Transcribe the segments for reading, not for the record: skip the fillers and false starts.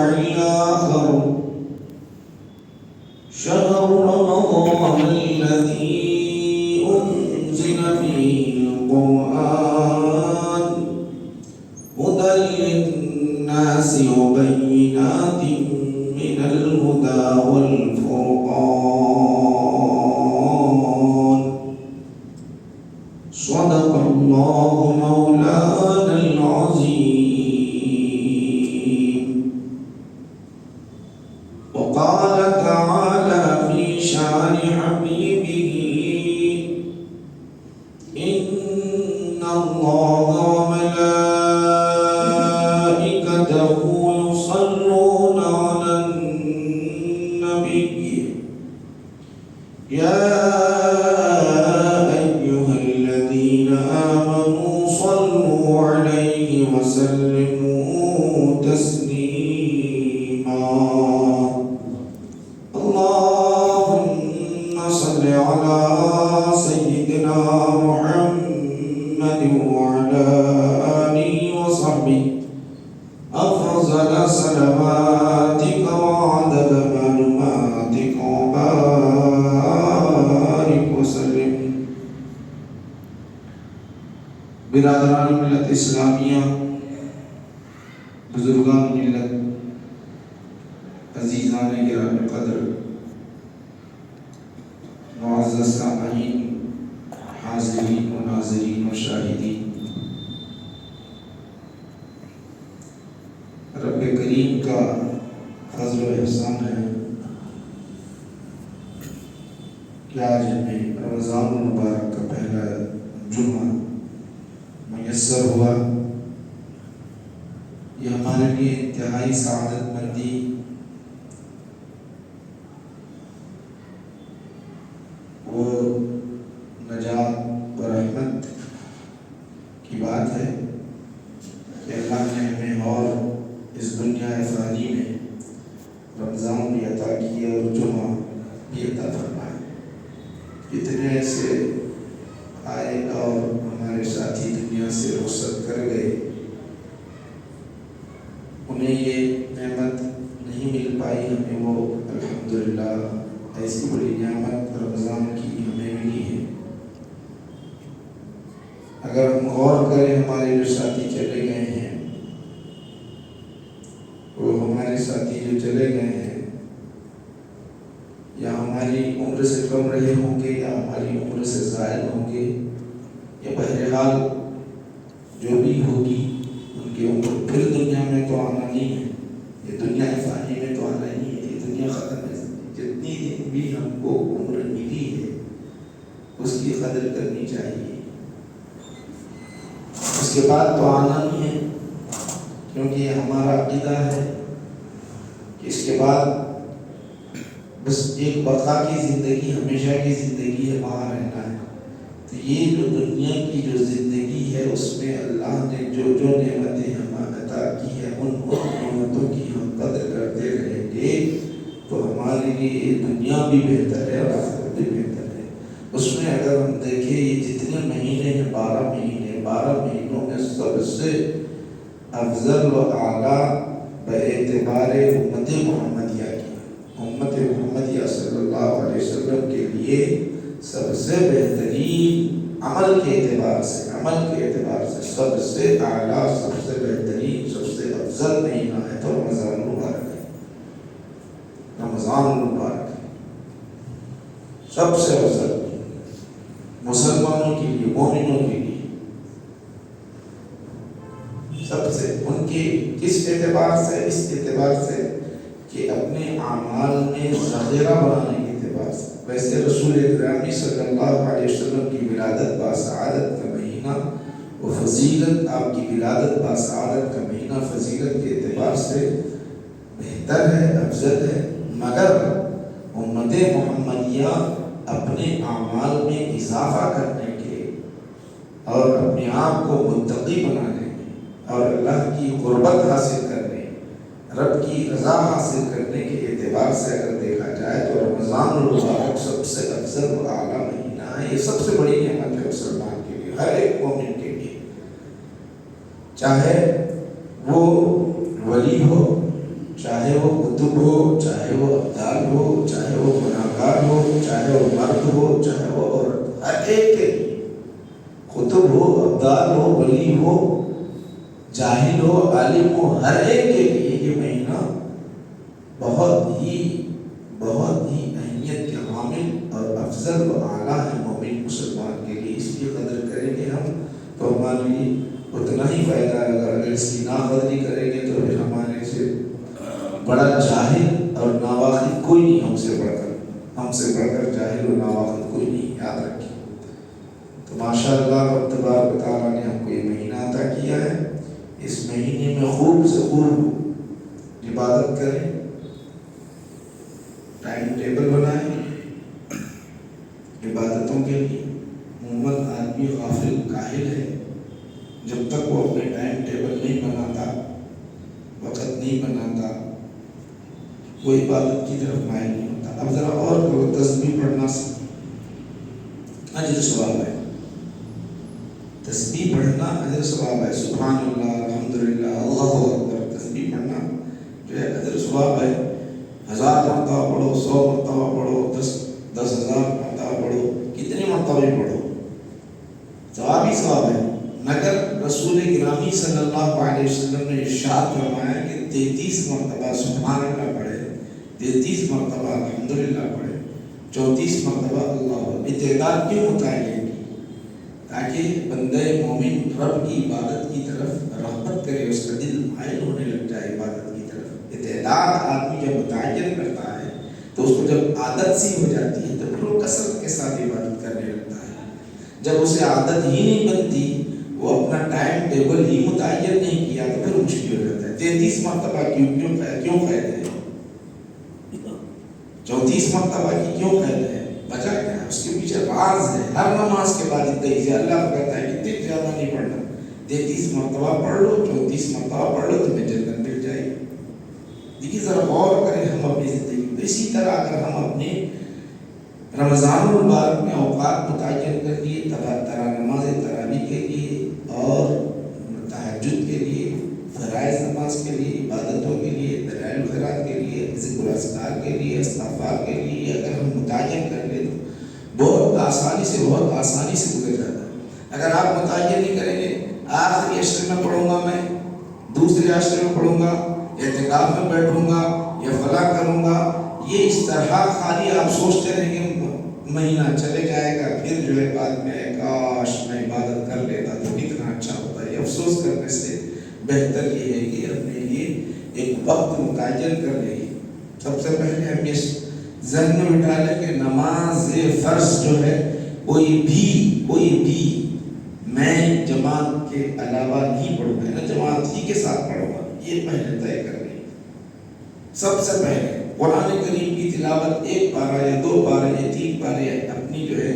الربيع الآخر شهر رمضان الذي أنزل فيه القرآن هدى للناس وبينات من الهدى والفرقان صدق الله مولانا العظيم. وقال تعالى في شأن حبيبه إن الله وملائكته يصلون على النبي يا أيها الذين آمنوا صلوا عليه وسلموا تسليما. اللهم صل على سيدنا محمد وعلى آله وصحبه أفضل صلواتك وعدد معلوماتك وبارك وسلم. برادران ملت اسلامیہ، بزرگان ملت، عزیزان گرامی قدر، معزز سامعین، حاضرین و ناظرین و شاہدین، رب کریم کا فضل و احسان ہے کہ آج ہمیں رمضان المبارک کا پہلا جمعہ میسر ہوا. یہ ہمارے لیے انتہائی سعادت مندی وہ نجات و رحمت کی بات ہے کہ اللہ نے ہمیں اور اس دنیا فانی میں رمضان بھی عطا کیا اور جمعہ بھی عطا فرمایا. اتنے ایسے آئے اور ہمارے ساتھی دنیا سے رخصت کر گئے، انہیں یہ نعمت نہیں مل پائی، ہمیں وہ الحمدللہ ایسی بڑی نعمت رمضان کی ہمیں ملی ہے. اگر ہم غور کریں ہمارے جو ساتھی چلے گئے ہیں، وہ ہمارے ساتھی جو چلے گئے ہیں یا ہماری عمر سے کم رہے ہوں گے یا ہماری عمر سے زائد ہوں گے، یا بہرحال جو بھی ہوگی ان کی عمر پھر دنیا میں تو آنا نہیں ہے، یہ دنیا فانی میں تو آنا نہیں ہے، یہ دنیا ختم ہے. جتنی دن بھی ہم کو عمر ملی ہے اس کی قدر کرنی چاہیے. اس کے بعد تو آنا نہیں ہے، کیونکہ یہ ہمارا عقیدہ ہے کہ اس کے بعد بس ایک بقا کی زندگی، ہمیشہ کی زندگی ہے، وہاں رہنا ہے. تو یہ جو دنیا کی جو زندگی ہے اس میں اللہ نے جو جو نعمتیں ہمیں عطا کی ہے ان نعمتوں کی ہم قدر کرتے رہیں گے تو ہمارے لیے یہ دنیا بھی بہتر ہے اور آخرت بھی بہتر ہے. اس میں اگر ہم دیکھیں یہ جتنے مہینے ہیں 12 مہینے، 12 مہینوں میں سب سے افضل و اعلیٰ باعتبار امت محمدیہ کی، امت محمدیہ صلی اللہ علیہ وسلم کے لیے سب سے بہترین عمل کے اعتبار سے سب سے اعلیٰ، سب سے بہترین، سب سے افضل مہینہ ہے تو رمضان المبارک ہے. رمضان المبارک سب سے افضل مسلمانوں کے لیے، مومنوں کے لیے سب سے. ان کی کس اعتبار سے؟ اس اعتبار سے کہ اپنے اعمال میں ذخیرہ بنانے کے اعتبار سے. ویسے رسول اکرم صلی اللہ علیہ وسلم کی ولادت باسعادت کا مہینہ و فضیلت، آپ کی ولادت باسعادت کا مہینہ فضیلت کے اعتبار سے بہتر ہے، افضل ہے، مگر امت محمدیہ اپنے اعمال میں اضافہ کرنے کے اور اپنے آپ کو متقی بنانے اور اللہ کی قربت حاصل کرنے، رب کی رضا حاصل کرنے کے اعتبار سے اگر دیکھا جائے تو رمضان المبارک سب سے افضل و اعلیٰ مہینہ ہے. یہ سب سے بڑی نعمت ہے مسلمان کے لیے، ہر ایک مومن کے لیے، چاہے وہ ولی ہو، چاہے قطب ہو، چاہے وہ ابدال ہو، چاہے وہ گناہگار ہو، چاہے وہ مرد ہو، چاہے وہ عورت، ہر ایک کے لیے، قطب ہو، ابدال ہو، ولی ہو، جاہل ہو، عالم ہو، ہر ایک کے لیے یہ مہینہ بہت ہی اہمیت کے حامل اور افضل و اعلیٰ ہے مومن مسلمان کے لیے. اس کی قدر کریں گے ہم تو ہمارے لیے اتنا ہی فائدہ ہے. اگر اس کی ناقدری کریں گے تو پھر ہمارے سے بڑا جاہل اور ناواقف کوئی نہیں، ہم سے بڑھ کر جاہل و ناواقف کوئی نہیں، یاد رکھیں. تو ماشاء اللہ رب تبارک و تعالیٰ نے ہم کو یہ مہینہ عطا کیا ہے. اس مہینے میں خوب سے خوب عبادت کریں، ٹائم ٹیبل بنائیں عبادتوں کے لیے. عموماً آدمی غافل کاہل ہے، جب تک وہ اپنے ٹائم ٹیبل نہیں بناتا، وقت نہیں بناتا، وہ عبادت کی طرف مائل نہیں ہوتا. اب ذرا اور کرو، تسبیح پڑھنا اجر ثواب ہے. تسبیح پڑھنا اجر ثواب ہے. سبحان اللہ، الحمدللہ، اللہ اکبر، تسبیح پڑھنا جو ہے اجر ثواب ہے. 1000 مرتبہ پڑھو، 100 مرتبہ پڑھو، 10,000 مرتبہ پڑھو، کتنی مرتبہ بھی پڑھو، ثواب ہی ثواب ہے. مگر رسول گرامی صلی اللہ علیہ وسلم نے ارشاد فرمایا کہ 33 مرتبہ سبحان اللہ پڑھے، 33 مرتبہ الحمدللہ پڑھے، 34 مرتبہ اللہ اکبر. یہ تعداد کیوں متعین کی؟ تاکہ بندہ مومن رب کی عبادت کی طرف رغبت کرے، اس کا دل مائل ہونے لگ جائے عبادت کی طرف. یہ تعداد آدمی جب متعین کرتا ہے تو اس کو جب عادت سی ہو جاتی ہے تو پھر وہ کثرت کے ساتھ عبادت کرنے لگتا ہے. جب اسے عادت ہی نہیں بنتی، وہ اپنا ٹائم ٹیبل ہی متعین نہیں کیا تو پھر مشکل ہو جاتا ہے. 33 مرتبہ کیوں قید ہے؟ 34 مرتبہ کی کیوں قید ہے؟ وجہ کیا ہے؟ اس کے پیچھے راز ہے. ہر نماز کے بعد اتنا ہی اللہ کو کہتا ہے کہ اتنے زیادہ نہیں پڑھنا، 33 مرتبہ پڑھ لو، 34 مرتبہ پڑھ لو، تمہیں جنت مل جائے گی. دیکھیے ذرا غور کریں ہم اپنی زندگی میں. اسی طرح اگر ہم اپنے رمضان المبارک میں اوقات متعین کر لیے، نماز تراویح کے لیے اور تہجد کے لیے، فرائض نماز کے لیے، عبادتوں کے لیے، دلائل الخیرات کے لیے، ذکر اذکار کے لیے، استغفار کے لیے اگر ہم متعین کر لیں تو بہت آسانی سے گزر جاتا ہے. اگر آپ متعین نہیں کریں گے، آخری عشرے میں پڑھوں گا، میں دوسرے عشرے میں پڑھوں گا، اعتکاف میں بیٹھوں گا یا فلاں کروں گا، یہ اس طرح خالی آپ سوچتے رہیں گے، مہینہ چلے جائے گا، پھر جو ہے بعد میں کاش میں عبادت کر لیتا تو کتنا اچھا ہوتا ہے. افسوس کرنے سے بہتر یہ ہے کہ اپنے لیے ایک وقت متعین کر لیں. سب سے پہلے ہم یہ ذہن میں بٹھا لیں کہ نماز فرض جو ہے کوئی بھی میں جماعت کے علاوہ نہیں پڑھوں گا، نا جماعت ہی کے ساتھ پڑھوں گا، یہ پہلے طے کر لیں. سب سے پہلے قرآن کریم کی تلاوت 1 پارہ یا 2 پارہ یا 3 پارے اپنی جو ہے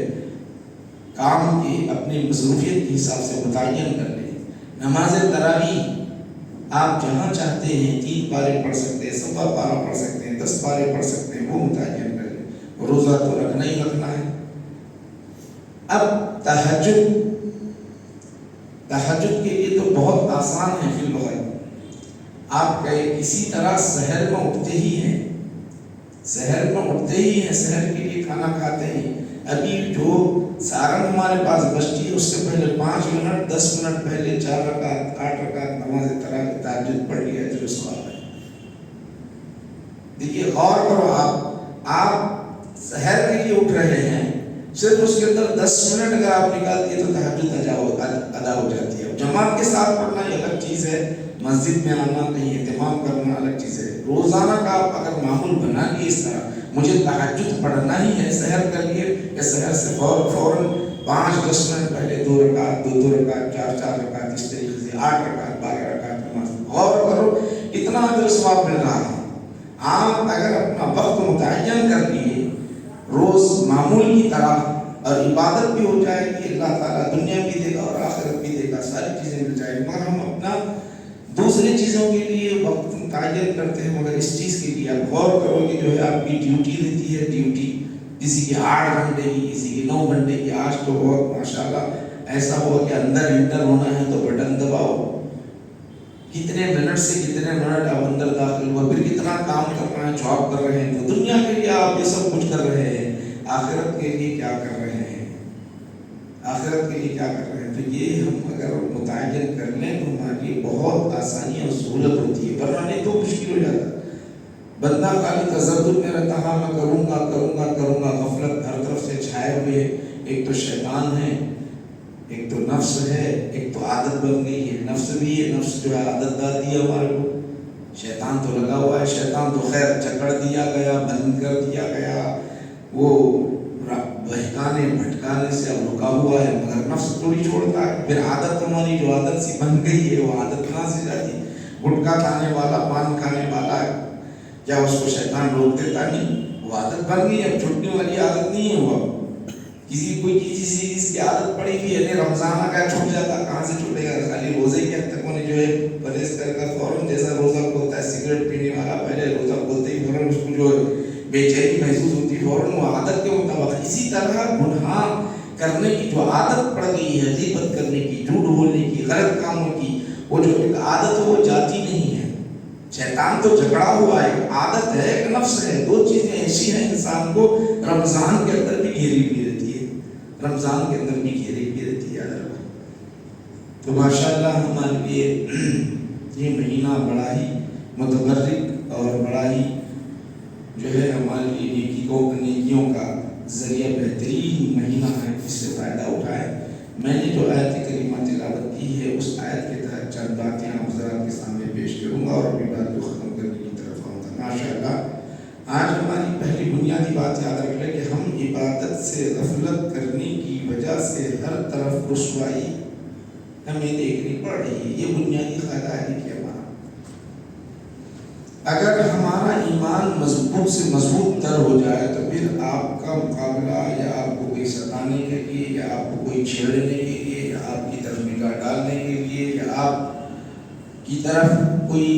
کام کی اپنی مصروفیت کے حساب سے متعین کر لیں. نماز تراویح آپ جہاں چاہتے ہیں 3 پارے پڑھ سکتے ہیں، 1.25 پارہ پڑھ سکتے ہیں، 10 پارے پڑھ سکتے ہیں، وہ متعین کر لیں. روزہ تو رکھنا ہی رکھنا ہے. اب تہجد کے لیے تو بہت آسان ہے. فی الوقت آپ کسی طرح سحر میں اٹھتے ہی ہیں، سحر کے لیے کھانا کھاتے ہیں. ابھی جو سارن ہمارے پاس بچتی ہے اس سے پہلے 5 منٹ 10 منٹ پہلے 4 رکعت 8 رکعت نماز تہجد پڑھ لیا جو ثواب ہے. دیکھیے غور کرو، آپ سحر کے لیے اٹھ رہے ہیں، صرف اس کے اندر 10 منٹ اگر آپ نکال دیے تو تہجد ادا ہو جاتی ہے. جماعت کے ساتھ پڑھنا یہ الگ چیز ہے، مسجد میں آنا، کہیں اہتمام کرنا الگ چیز ہے. روزانہ کا آپ اگر معمول بنا لیے اس طرح مجھے تہجد پڑھنا ہی ہے، سحر کر لیے یا سحر سے فوراً 5-10 منٹ پہلے 2 رکعت 2 رکعت 4 رکعت، اس طریقے سے 8 رکعت 12 رکعت نماز. غور کرو اتنا اجر ثواب مل رہا ہے. آپ اگر اپنا وقت متعین کر لیے روز معمول کی طرح، اور عبادت بھی ہو جائے گی، اللہ تعالیٰ دنیا بھی دے گا اور آخرت بھی دے گا، ساری چیزیں مل جائیں گی. مگر ہم اپنا دوسری چیزوں کے لیے وقت متعین کرتے ہیں، مگر اس چیز کے لیے آپ غور کرو کہ جو ہے آپ کی ڈیوٹی رہتی ہے، ڈیوٹی کسی کی 8 گھنٹے کی، کسی کی 9 گھنٹے کی. آج تو بہت ماشاءاللہ ایسا ہوا کہ اندر انٹر ہونا ہے تو بٹن دباؤ، کتنے منٹ سے کتنے منٹ آپ اندر داخل ہوا، پھر کتنا کام کر رہے ہیں، جاب کر رہے ہیں، تو دنیا کے لیے آپ یہ سب کچھ کر رہے ہیں، آخرت کے لیے کیا کر رہے ہیں، آخرت کے لیے کیا کر رہے ہیں؟ تو یہ ہم اگر متعین کر لیں تو ہمارے لیے بہت آسانی اور سہولت ہوتی ہے، ورنہ نہیں تو مشکل ہو جاتا۔ بندہ خالی تذبذب میں رہتا، ہاں میں کروں گا کروں گا کروں گا، غفلت ہر طرف سے چھائے ہوئے، ایک تو شیطان ہے، ایک تو نفس ہے، ایک تو عادت بن گئی ہے، نفس بھی ہے، نفس جو ہے عادت ڈال دی ہے ہمارے کو، شیطان تو لگا ہوا ہے، شیطان تو خیر جکڑ دیا گیا، بند کر دیا گیا، وہ بہکانے بھٹکانے سے اب رکا ہوا ہے، مگر نفس تھوڑی چھوڑتا ہے۔ پھر عادت ہماری جو عادت سی بن گئی ہے، وہ عادت کہاں سے جاتی؟ گٹکا کھانے والا، پان کھانے والا ہے، کیا اس کو شیطان روک دیتا؟ نہیں، وہ عادت بن گئی، اب چھوٹنے والی عادت نہیں ہے وہ۔ کسی کوئی چیز کی عادت پڑی ہوئی ہے، رمضان آ گیا چھوٹ جاتا، کہاں سے چھوٹے گا؟ خالی روزے کے حد تک انہیں جو ہے پرہیز کر کر فوراً، جیسا روزہ کھولتا ہے سگریٹ پینے والا، پہلے روزہ کھولتے ہی فوراً اس کو جو ہے بے چینی محسوس ہوتی، فوراً وہ عادت کے مطابق۔ اسی طرح گناہ کرنے کی جو عادت پڑ گئی ہے، غیبت کرنے کی، جھوٹ بولنے کی، غلط کاموں کی، وہ جو ایک عادت ہے وہ جاتی نہیں ہے۔ شیطان تو جکڑا ہوا ہے، عادت ہے، ایک نفس ہے، دو چیزیں ایسی ہیں انسان کو رمضان کے اندر بھی گھیری ہوئی رہتی ہے، رمضان کے اندر بھی گھیری ہوئی رہتی ہے۔ تو ماشاءاللہ ہمارے لیے یہ مہینہ بڑا ہی متبرک اور بڑا ہی جو ہے ہمارے لیے نیکیوں کا ذریعہ بہترین مہینہ ہے، اس سے فائدہ اٹھائے۔ میں نے جو آیت کریمہ تلاوت کی ہے، اس آیت کے تحت چند باتیں آپ حضرات کے سامنے پیش کروں گا اور اپنی بات کو ختم کرنے کی طرف آؤں گا۔ ماشاءاللہ آج ہماری پہلی بنیادی بات یاد رکھ لیں کہ ہم عبادت سے غفلت کرنے کی وجہ سے ہر طرف رسوائی ہمیں دیکھنی پڑ رہی ہے۔ یہ بنیادی قاعدہ ہے کہ ہمارا اگر ہمارا ایمان مضبوط سے مضبوط تر ہو جائے تو پھر آپ کا مقابلہ یا آپ کو کوئی ستانے کے لیے یا آپ کو کوئی چھیڑنے کے لیے یا آپ کی طرف نگاہ ڈالنے کے لیے یا آپ کی طرف کوئی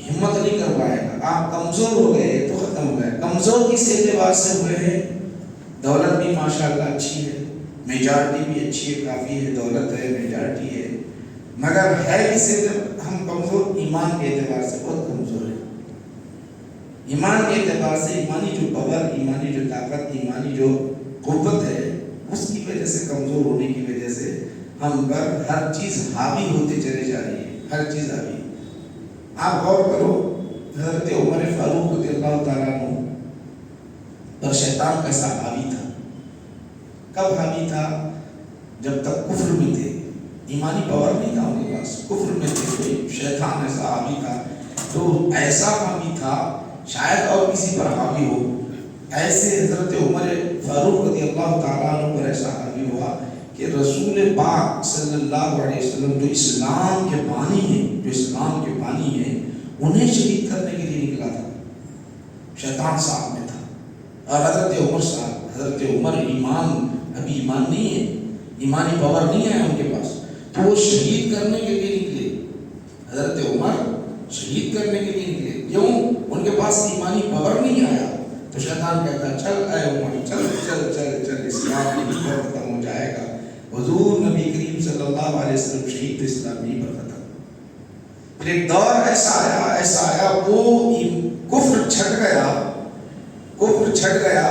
ہمت نہیں کر پائے گا۔ آپ کمزور ہو گئے تو ختم ہو گئے۔ کمزور کس اعتبار سے ہوئے ہیں؟ دولت بھی ماشاءاللہ اچھی ہے، میجارٹی بھی اچھی ہے، کافی ہے، دولت ہے، میجارٹی ہے، مگر ہے کس اعتبار ہم کمزور؟ ایمان کے اعتبار سے بہت کمزور ہے۔ ایمان کے اعتبار سے ایمانی جو پاور، ایمانی جو طاقت، ایمانی جو قوت ہے، اس کی وجہ سے، کمزور ہونے کی وجہ سے ہم پر ہر چیز حاوی ہوتے چلے جا رہی ہے، ہر چیز حاوی۔ آپ غور کرو، حضرت عمر فاروق رضی اللہ تعالیٰ عنہ پر شیطان کیسا حاوی تھا؟ کب حاوی تھا؟ جب تک کفر میں تھے، ایمانی پاور نہیں تھا ان کے پاس، کفر میں تھے، کوئی شیطان ایسا حاوی تھا، تو ایسا حاوی تھا شاید اور کسی پر حاوی ہو، ایسے حضرت عمر فاروق رضی اللہ تعالیٰ عنہ پر ایسا حاوی ہوا کہ رسول پاک صلی اللہ علیہ وسلم جو اسلام کے بانی ہیں، جو اسلام کے بانی ہیں، انہیں شہید کرنے کے لیے نکلا تھا، شیطان صاحب میں تھا، اور حضرت عمر صاحب، حضرت عمر ایمان، ابھی ایمان نہیں ہے، ایمانی پاور نہیں ہے ان کے پاس، تو وہ شہید کرنے کے لیے نکلے، حضرت عمر شہید کرنے کے لیے نکلے، کیوں؟ ان کے پاس ایمانی پاور نہیں آیا، تو شیطان کہتا ہے چل اے عمر، چل چل چل چل، اسلام یہیں پر ختم ہو جائے گا۔ حضور نبی کریم صلی اللہ علیہ وسلم شہید، تو اسلام یہیں پر ختم۔ پھر ایک دور ایسا آیا وہ کفر چھٹ گیا، کفر چھٹ گیا،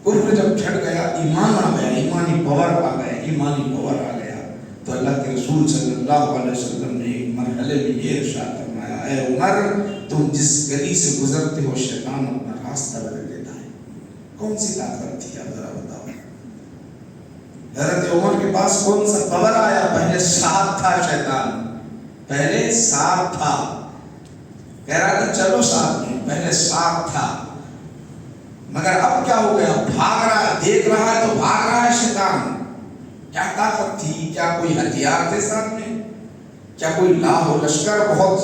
کفر جب چھٹ گیا، ایمان آ گیا، ایمانی پاور آ گیا، ایمانی پاور آ گیا، تو اللہ کے رسول صلی اللہ علیہ وسلم نے ایک مرحلے میں یہ ارشاد فرمایا، اے عمر تم جس گلی سے گزرتے ہو شیطان اپنا راستہ بدل دیتا ہے۔ کون سی طاقت تھی آپ ذرا بتاؤ؟ حضرت عمر کے پاس کون سا پاور آیا؟ پہلے ساتھ تھا شیطان، پہلے ساتھ تھا، کہہ رہا تھا چلو ساتھ میں، پہلے ساتھ تھا، مگر اب کیا ہو گیا؟ بھاگ رہا ہے، دیکھ رہا ہے تو بھاگ رہا ہے شیطان۔ کیا طاقت تھی؟ کیا کوئی ہتھیار تھے ساتھ میں؟ کیا کوئی لاہ و لشکر بہت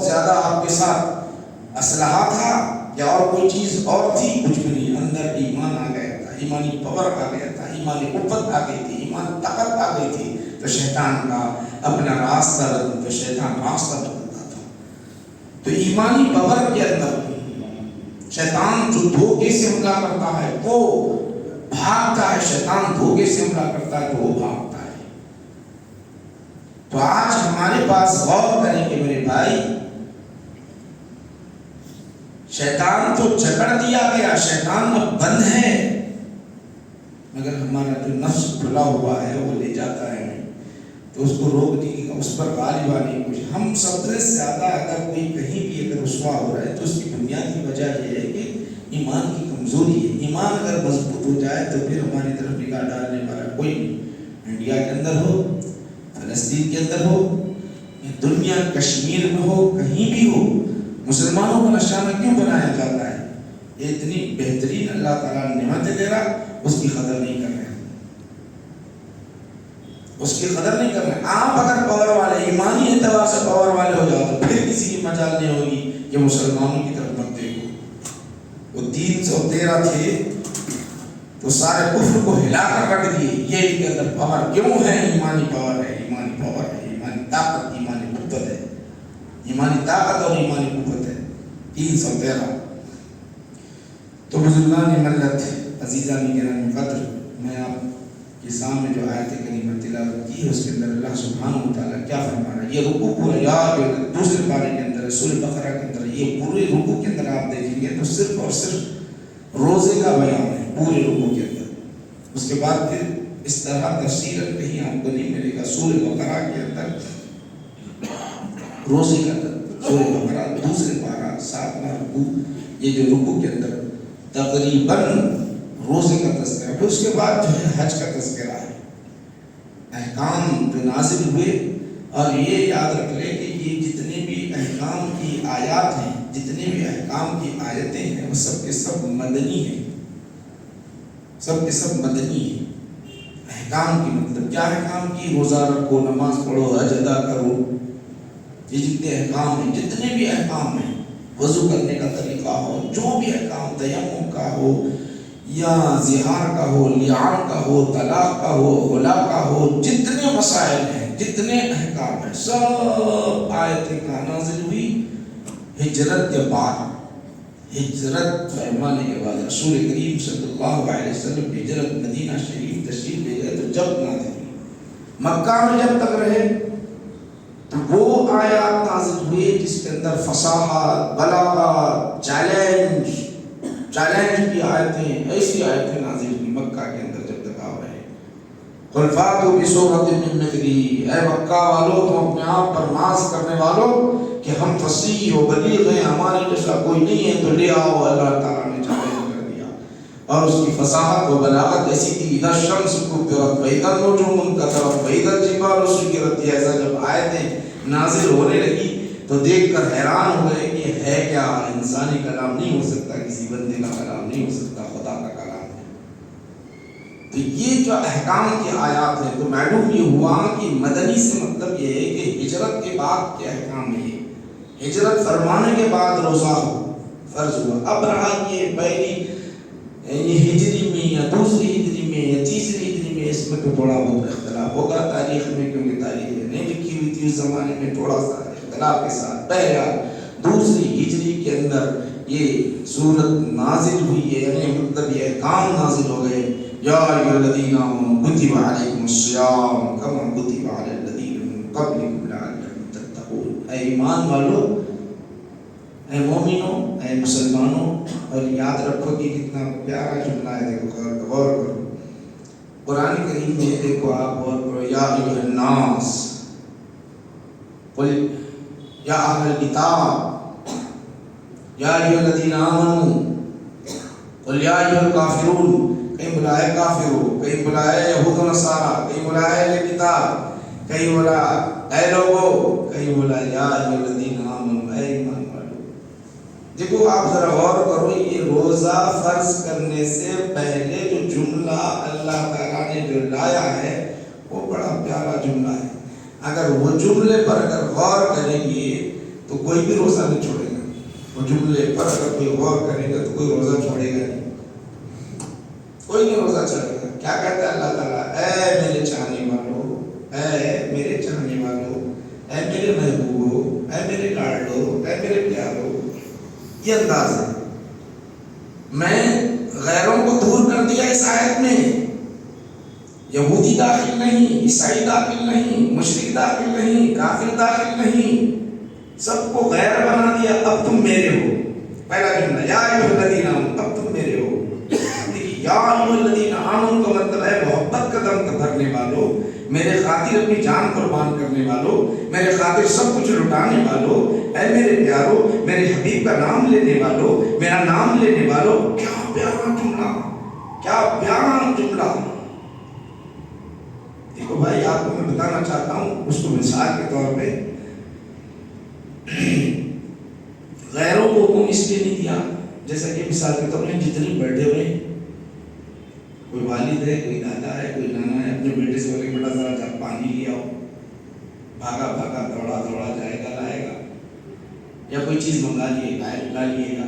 زیادہ آپ کے ساتھ اسلحہ تھا یا اور کوئی چیز اور تھی؟ کچھ بھی نہیں، اندر ایمان آ گیا تھا، ایمانی پاور آ گیا تھا، ایمانی قوت آ گئی تھی، ایمان طاقت آ گئی تھی، تو شیطان کا اپنا راستہ بدلتا، شیطان راستہ بدلتا تھا۔ تو ایمانی پاور کے اندر شیطان جو دھوکے سے حملہ کرتا ہے وہ بھاگتا ہے، شیطان دھوکے سے حملہ کرتا ہے تو وہ بھاگتا ہے۔ تو آج ہمارے پاس غور کریں کہ میرے بھائی شیطان تو جکڑ دیا گیا، شیطان اب بند ہے، مگر ہمارا جو نفس کھلا ہوا ہے وہ لے جاتا ہے تو اس کو روکنے کی، اس پر غالب آنے کی کوشش۔ ہم سب سے زیادہ اگر کوئی کہیں بھی اگر رسوا ہو رہا ہے تو اس کی بنیادی وجہ یہ ہے کہ ایمان کی کمزوری ہے۔ ایمان اگر مضبوط ہو جائے تو پھر ہماری طرف نگاہ ڈالنے والا کوئی نہیں، انڈیا کے اندر ہو، فلسطین کے اندر ہو، یا دنیا کشمیر میں ہو، کہیں بھی ہو، مسلمانوں کو نشانہ کیوں بنایا جاتا ہے؟ یہ اتنی بہترین اللہ تعالیٰ نے نعمتیں دے رہا، اس کی قدر نہیں کر رہے، اس کی قدر نہیں کر رہے۔ آپ اگر پاور والے، ایمانی اعتبار سے پاور والے ہو جاؤ تو پھر کسی کی مجال نہیں ہوگی کہ مسلمانوں کی طرف مت دیکھو۔ وہ 313 تھے تو سارے کفر کو ہلا کر رکھ دیے، یہ ان کے اندر پاور کیوں ہے؟ ایمانی پاور ہے، ایمانی پاور ہے، ایمانی طاقت، ایمانی قوت ہے، ایمانی طاقت اور ایمانی قوت ہے۔ 313 تو بزرگان ملت، عزیزان گرامی قدر، میں آپ کے سامنے جو آیت کریمہ تلاوت کی ہے اس کے اندر اللہ سبحانہ و تعالیٰ کیا فرما رہا ہے؟ یہ رکوع پورا یاد دوسرے پارے کے اندر ہے، سورہ بقرہ کے اندر، یہ پورے رکوع کے اندر آپ دیکھیں گے تو صرف اور صرف روزے کا بیان ہے پورے رکوع کے اندر۔ اس کے بعد پھر اس طرح تفصیل کہیں آپ کو نہیں ملے گا۔ سورہ بقرہ کے اندر روزے کا، سورہ بقرہ دوسرے پارہ 7واں رکوع، یہ جو رکوع کے اندر تقریباً روزے کا تذکرہ، پھر اس کے بعد جو ہے حج کا تذکرہ ہے، احکام جو نازل ہوئے۔ اور یہ یاد رکھ لیں کہ یہ جتنے بھی احکام کی آیات ہیں، جتنے بھی احکام کی آیتیں ہیں، وہ سب کے سب مدنی ہیں، سب کے سب مدنی ہیں۔ احکام کی مطلب کیا؟ احکام کی روزہ رکھو، نماز پڑھو، حج ادا کرو، یہ جتنے احکام ہیں، جتنے بھی احکام ہیں، وضو کرنے کا طریقہ ہو، جو بھی احکام، تیمم کا ہو یا زہار کا ہو، لیعان کا ہو، طلاق کا ہو، خلا کا ہو، جتنے مسائل ہیں، جتنے احکام ہیں، سب آیتیں کا نازل ہوئی ہجرت کے بعد۔ ہجرت فرمانے کے بعد رسول کریم صلی اللہ علیہ وسلم ہجرت مدینہ شریف تشریف لے گئے تو جب نازل ہوئی، مکہ میں جب تک رہے تو وہ آیات نازل ہوئی جس کے اندر فصاحت، بلاغت، چیلنج کی آیتیں، ایسی آیتیں نازل ہوئی مکہ کے اندر جب تک آپ رہے۔ قُلْ فَأْتُوا بِسُورَةٍ مِّن مِّثْلِهِ، اے مکہ والو، تم اپنے آپ پر ناز کرنے والو کہ ہم فصیح و بلیغ ہیں، ہمارے جیسا کوئی نہیں ہے، تو لے آؤ۔ اللہ تعالیٰ نے چیلنج کر دیا، اور اس کی فصاحت و بلاغت ایسی تھی۔ اِذَا الشَّمْسُ كُوِّرَتْ وَإِذَا النُّجُومُ انكَدَرَتْ وَإِذَا الجِّبَالُ سُيِّرَتْ، ایسا جب آیتیں نازل ہونے لگی تو دیکھ کر حیران ہو گئے کہ ہے کیا؟ انسانی کلام نہیں ہو سکتا، کسی بندے کا کلام نہیں ہو سکتا، خدا کا کلام ہے۔ تو یہ جو احکام کی آیات ہیں تو معلوم یہ ہوا کہ مدنی سے مطلب یہ ہے کہ ہجرت کے بعد کے احکام ہے۔ ہجرت فرمانے کے بعد روزہ فرض ہوا۔ اب رہا یہ پہلی ہجری میں یا دوسری ہجری میں یا تیسری ہجری میں، اس میں تو تھوڑا بہت اختلاف ہوگا تاریخ میں، کیونکہ تاریخ نہیں لکھی ہوئی تھی اس زمانے میں، تھوڑا سا اختلاف کے ساتھ بہرحال دوسری ہجری کے اندر یہ سورت نازل ہوئی ہے، یعنی مطلب یہ احکام نازل ہو گئے۔ یا ایھا الذین آمنوا کتب علیکم الصیام کما کتب علی الذین من قبلکم لعلکم تتقون۔ اے ایمان والو، اے مومنوں، اے مسلمانوں، اور یاد رکھو کہ کتنا پیارا جملہ ہے، دیکھو غور کرو قرآن کریم میں، دیکھو آپ غور کرو۔ یا ایھا الناس قل یا اہل الکتاب یا ایھا الذین آمنوا قل یا ایھا الکافرون، کہیں بولا ہے کافروں، کہیں بولا ہے یہود و نصارہ، کہیں بولا ہے اہل کتاب، کہیں بولا اے لوگو، کہیں بولا یا ایھا الذین آمنوا، اے ایمان والو۔ دیکھو آپ ذرا غور کرو، یہ روزہ فرض کرنے سے پہلے جو جملہ اللہ تعالیٰ نے جو لایا ہے وہ بڑا پیارا جملہ ہے۔ اگر وہ جملے پر اگر غور کریں گے تو کوئی بھی روزہ نہیں چھوڑے گا۔ وہ جملے پر اگر کوئی غور کرے گا تو کوئی روزہ چھوڑے گا نہیں، کوئی نہیں روزہ چھوڑے گا۔ کیا کہتا ہے اللہ تعالیٰ؟ اے میرے چاہنے والو، اے میرے چاہنے والو، اے میرے محبوبو، اے میرے لاڈلو، اے میرے پیارو۔ یہ انداز ہے۔ میں غیروں کو دور کر دیا اس آیت میں، یہودی داخل نہیں، عیسائی داخل نہیں، مشرک داخل نہیں، کافر داخل نہیں، سب کو غیر بنا دیا. اب تم میرے ہو. پہلا جملہ یا ایھا الذین آمنوا، اب تم میرے ہو. یا ایھا الذین آمنوا کا مطلب ہے محبت کا دم بھرنے والوں، میرے خاطر اپنی جان قربان کرنے والوں، میرے خاطر سب کچھ لٹانے والوں، اے میرے پیارو، میرے حبیب کا نام لینے والوں، میرا نام لینے والوں. کیا پیارا جملہ، کیا پیارا جملہ. دیکھو بھائی، آپ کو میں بتانا چاہتا ہوں اس کو مثال کے طور پہ، غیروں کو حکم اس لیے نہیں دیا، جیسا کہ مثال کے طور پہ جتنے بیٹھے ہوئے، کوئی والد ہے، کوئی دادا ہے، کوئی نانا ہے، اپنے بیٹے سے بولے بیٹا ذرا جا پانی لے آؤ، بھاگا بھاگا دوڑا دوڑا جائے گا لائے گا، یا کوئی چیز منگا لیے گا لا لیے گا.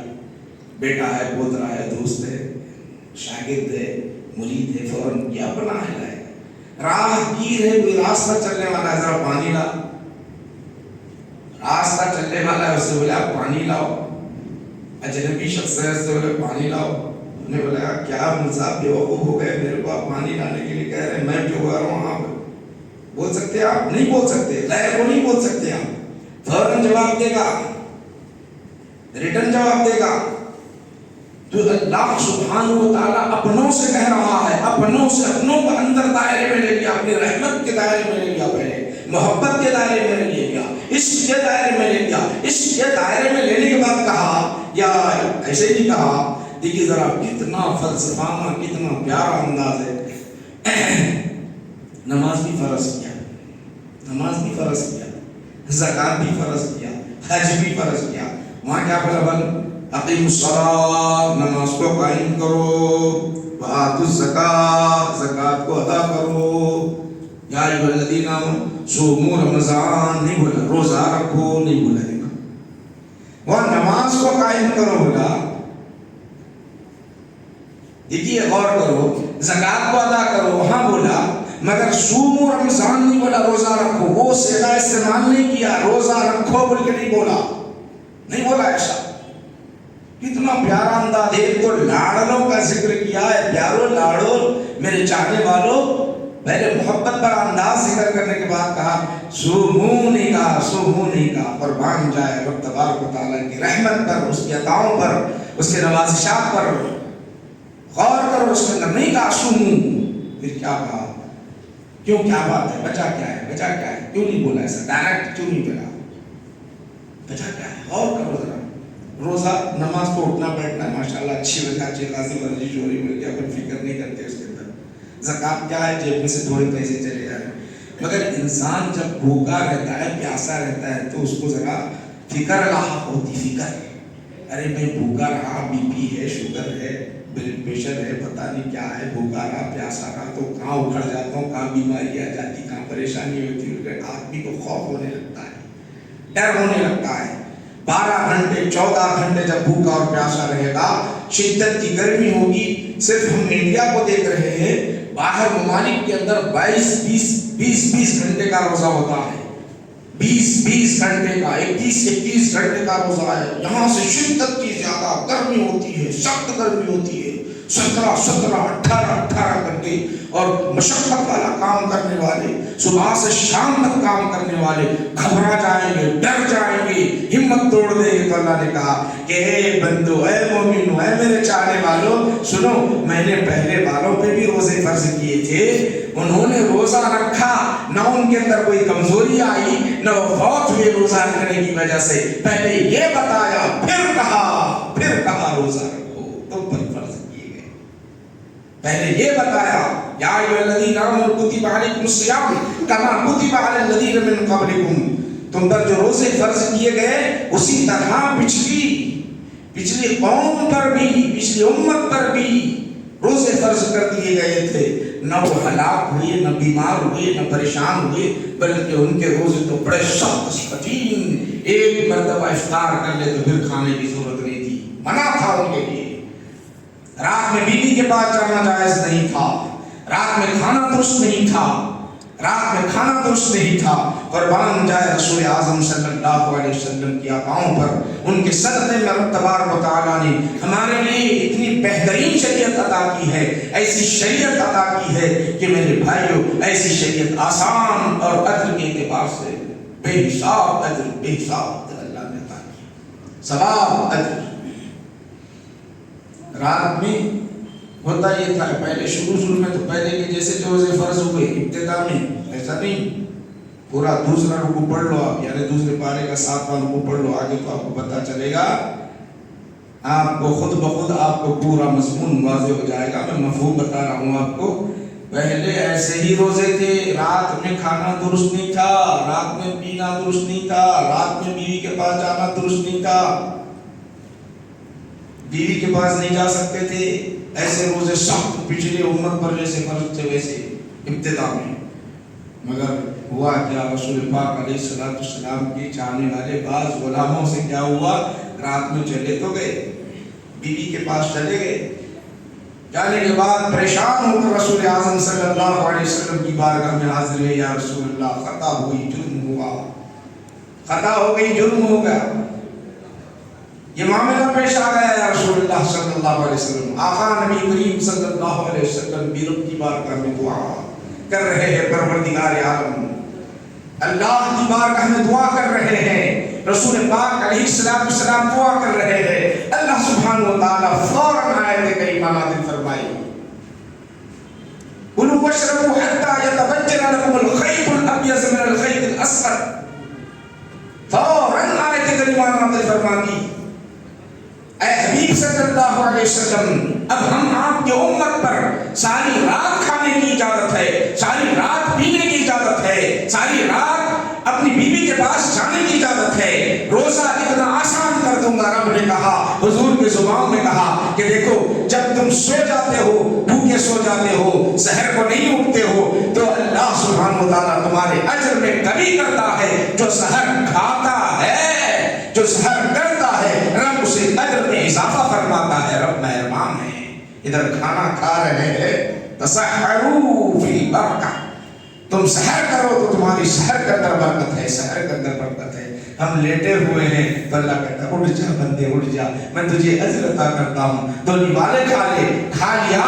بیٹا ہے، پوترا ہے، دوست ہے، شاگرد ہے، مرید ہے، فوراً کیا بنا ہے لائے گا. راہ گیر ہے، کوئی راستہ چلنے والا ہے، ذرا پانی لا. راستہ چلنے والا ہے، اس سے بولے آپ پانی لاؤ. اجنبی شخص ہے، اس سے بولے پانی لاؤ. انہیں بولا کیا مصعب بیوقوف ہو گئے، میرے کو آپ پانی لانے کے لیے کہہ رہے ہیں، میں جو ہو رہا ہوں. آپ بول سکتے ہیں؟ آپ نہیں بول سکتے، غیر کو نہیں بول سکتے. آپ فوراً جواب دے گا، ریٹرن جواب دے گا. تو اللہ سبحانہ و تعالیٰ اپنوں سے کہہ رہا ہے، اپنوں سے، اپنوں کو اندر دائرے میں لے لیا، اپنی رحمت کے دائرے میں لے لیا، پہلے محبت کے دائرے میں لے لیا، عشق کے دائرے میں لے لیا. عشق کے دائرے میں لینے کے بعد کہا، یا ایسے نہیں کہا، دیکھیے ذرا کتنا فلسفانہ، کتنا پیارا انداز ہے. نماز بھی فرض کیا، نماز بھی فرض کیا، زکوٰۃ بھی فرض کیا، حج بھی فرض کیا. وہاں کیا بولا؟ بل اقیم الصلاۃ، نماز کو قائم کرو، وآتوا الزکاۃ، زکوٰۃ کو ادا کرو. یا ایھا الذین آمنوا صوموا رمضان نہیں بولا، روزہ رکھو نہیں بولا. وہ نماز کو قائم کرو بولا. دیکھیے غور کرو، زکوٰۃ کو ادا کرو وہاں بولا، مگر صوموا رمضان نہیں بولا، روزہ رکھو. وہ صیغہ استعمال نہیں کیا، روزہ رکھو بول کے نہیں بولا، نہیں بولا ایسا. کتنا پیارا انداز. ایک تو لاڑلوں کا ذکر کیا ہے، پیارو لاڑو میرے چاہنے والوں. پہلے محبت پر انداز ذکر کرنے کے بعد کہا صوموا نہیں کہا، صوموا نہیں کہا. قربان جائے رب تبارک و تعالیٰ کی رحمت پر، اس کی عطاؤں پر، اس کے نوازشات پر غور کرو. اس کے اندر نہیں کہا صوموا، پھر کیا کہا؟ کیوں؟ کیا بات ہے؟ وجہ کیا ہے؟ وجہ کیا ہے؟ کیوں نہیں بولا ایسا ڈائریکٹ؟ کیوں نہیں بولا؟ وجہ کیا ہے؟ غور کرو ذرا. روزہ، نماز کو اٹھنا بیٹھنا ماشاءاللہ اچھی وجہ، اچھی خاصی ورزش ہو رہی ہے، کوئی فکر نہیں کرتے اس کے اندر. زکوٰۃ کیا ہے؟ جیب میں سے تھوڑے پیسے چلے جا رہے ہیں. مگر انسان جب بھوکا رہتا ہے، پیاسا رہتا ہے، تو اس کو ذرا فکر لاحق ہوتی. فکر، ارے میں بھوکا رہا، بی پی ہے، شوگر ہے، بلڈ پریشر ہے، پتہ نہیں کیا ہے، بھوکا رہا، پیاسا رہا تو کہاں اکھڑ جاتا ہوں، کہاں بیماری آ جاتی، کہاں پریشانی ہوتی ہے. آدمی کو خوف ہونے لگتا ہے، ڈر ہونے لگتا ہے. 12 گھنٹے 14 گھنٹے جب بھوکا اور پیاسا رہے گا، شدت کی گرمی ہوگی. صرف ہم انڈیا کو دیکھ رہے ہیں، باہر ممالک کے اندر 22-20 گھنٹے کا روزہ ہوتا ہے. 20 گھنٹے کا، 21 گھنٹے کا روزہ ہے. یہاں سے شدت کی زیادہ گرمی ہوتی ہے، سخت گرمی ہوتی ہے. 18 گھنٹے اور مشقت والا کام کرنے والے، صبح سے شام تک کام کرنے والے گھبرا جائیں گے، ڈر جائیں گے، ہمت توڑ دیں گے. تو اللہ نے کہا کہ اے بندو، اے مومنو، اے میرے چاہنے والوں، سنو، میں نے پہلے والوں پہ بھی روزے فرض کیے تھے. انہوں نے روزہ رکھا، نہ ان کے اندر کوئی کمزوری آئی، نہ وہ فوت ہوئے روزہ رکھنے کی وجہ سے. پہلے یہ بتایا، پھر کہا روزہ رکھو، تم پر فرض کیے گئے. پہلے یہ بتایا، یا ایھا الذین آمنوا کتب علیکم الصیام کما کتب علی الذین من قبلکم. تم پر جو روزے فرض کیے گئے اسی طرح پچھلی قوم پر بھی، پچھلی امت پر بھی روزے فرض کر دیے گئے تھے. نہ وہ ہلاک ہوئے، نہ بیمار ہوئے، نہ پریشان ہوئے، بلکہ ان کے روزے تو بڑے سخت کٹھن. ایک مرتبہ افطار کر لے تو پھر کھانے کی ضرورت نہیں تھی، منع تھا ان کے لیے. رات میں بیوی کے پاس جانا جائز نہیں تھا، رات میں کھانا درست نہیں تھا، رات میں کھانا درست نہیں تھا. قربان جائے رسول اعظم صلی اللہ علیہ وسلم کی پاؤں پر، ان کے صدقے میں رب تبارک و تعالیٰ نے ہمارے لیے اتنی بہترین شریعت عطا کی ہے، ایسی شریعت عطا کی ہے کہ میرے بھائیو ایسی شریعت آسان اور اجر کے اعتبار سے بے حساب اجر، بے حساب اجر اللہ نے عطا کی، ثواب اجر۔ رات میں ہوتا یہ تھا پہلے شروع میں تو پہلے کے جیسے جو روزے فرض ہوئے ابتدا میں ایسا نہیں، پورا دوسرا رکوع پڑھ لو آپ، یعنی دوسرے پارے کا 7واں رکوع پڑھ لو، آگے تو آپ کو پتہ چلے گا، آپ کو خود بخود آپ کو پورا مضمون واضح ہو جائے گا۔ میں مفہوم بتا رہا ہوں آپ کو، پہلے ایسے ہی روزے تھے، رات میں کھانا درست نہیں تھا، رات میں پینا درست نہیں تھا، رات میں بیوی کے پاس جانا درست نہیں تھا، بیوی کے پاس نہیں جا سکتے تھے، ایسے روزے سخت پچھلے امت پر جیسے فرض تھے ویسے ابتدا میں۔ مگر ہوا کیا، رسول پاک علیہ السلام کی چاہنے والے بعض غلاموں سے کیا ہوا، رات میں چلے تو گئے، بیوی کے پاس چلے گئے، جانے کے بعد پریشان ہو کر رسول اعظم صلی اللہ علیہ وسلم کی بارگاہ میں حاضر ہوئے، یا رسول اللہ خطا ہوئی، جرم ہوا، خطا ہو گئی، جرم ہو گیا، یہ معاملہ پیش آ گیا یا رسول اللہ صلی اللہ علیہ وسلم۔ آقا نبی کریم صلی اللہ علیہ وسلم بھی رب کی بارگاہ میں دعا کر رہے ہیں، پروردگار عالم اللہ کی بارگاہ میں دعا کر رہے ہیں، رسول پاک علیہ السلام دعا کر رہے ہیں، اللہ سبحانہ و تعالیٰ فوراً آیت کریمہ نازل فرمائی، کلوا واشربوا حتی یتفجر لکم الخیط الابیض من الخیط الاسود، فوراً آیت کریمہ نازل فرمائی، اے حبیب صلی اللہ علیہ وسلم اب ہم آپ کی امت پر ساری رات کھانے کی اجازت ہے، ساری رات پینے کی اجازت ہے، ساری رات اپنی بیوی کے پاس جانے کی اجازت ہے، روزہ اتنا آسان کر دوں گا۔ رب نے کہا، حضور کے زبان میں کہا کہ دیکھو جب تم سو جاتے ہو، بھوکے سو جاتے ہو، سحر کو نہیں اٹھتے ہو، تو اللہ سبحانہ و تعالیٰ تمہارے اجر میں کمی کرتا ہے، جو سحر کھاتا ہے، جو سحر کرتا ہے، رب اسے اجر میں اضافہ فرماتا ہے، رب مہربان ہے۔ ادھر کھانا کھا رہے ہیں، تسحروا فی البرکہ، تم سحر کرو تو تمہاری سحر کے اندر برکت ہے، سحر کے اندر برکت ہے۔ ہم لیٹے ہوئے ہیں تو اللہ کہتا ہے اٹھ جا بندے اٹھ جا، میں تجھے اجر عطا کرتا ہوں، تو نوالے کھا لے، کھا لیا،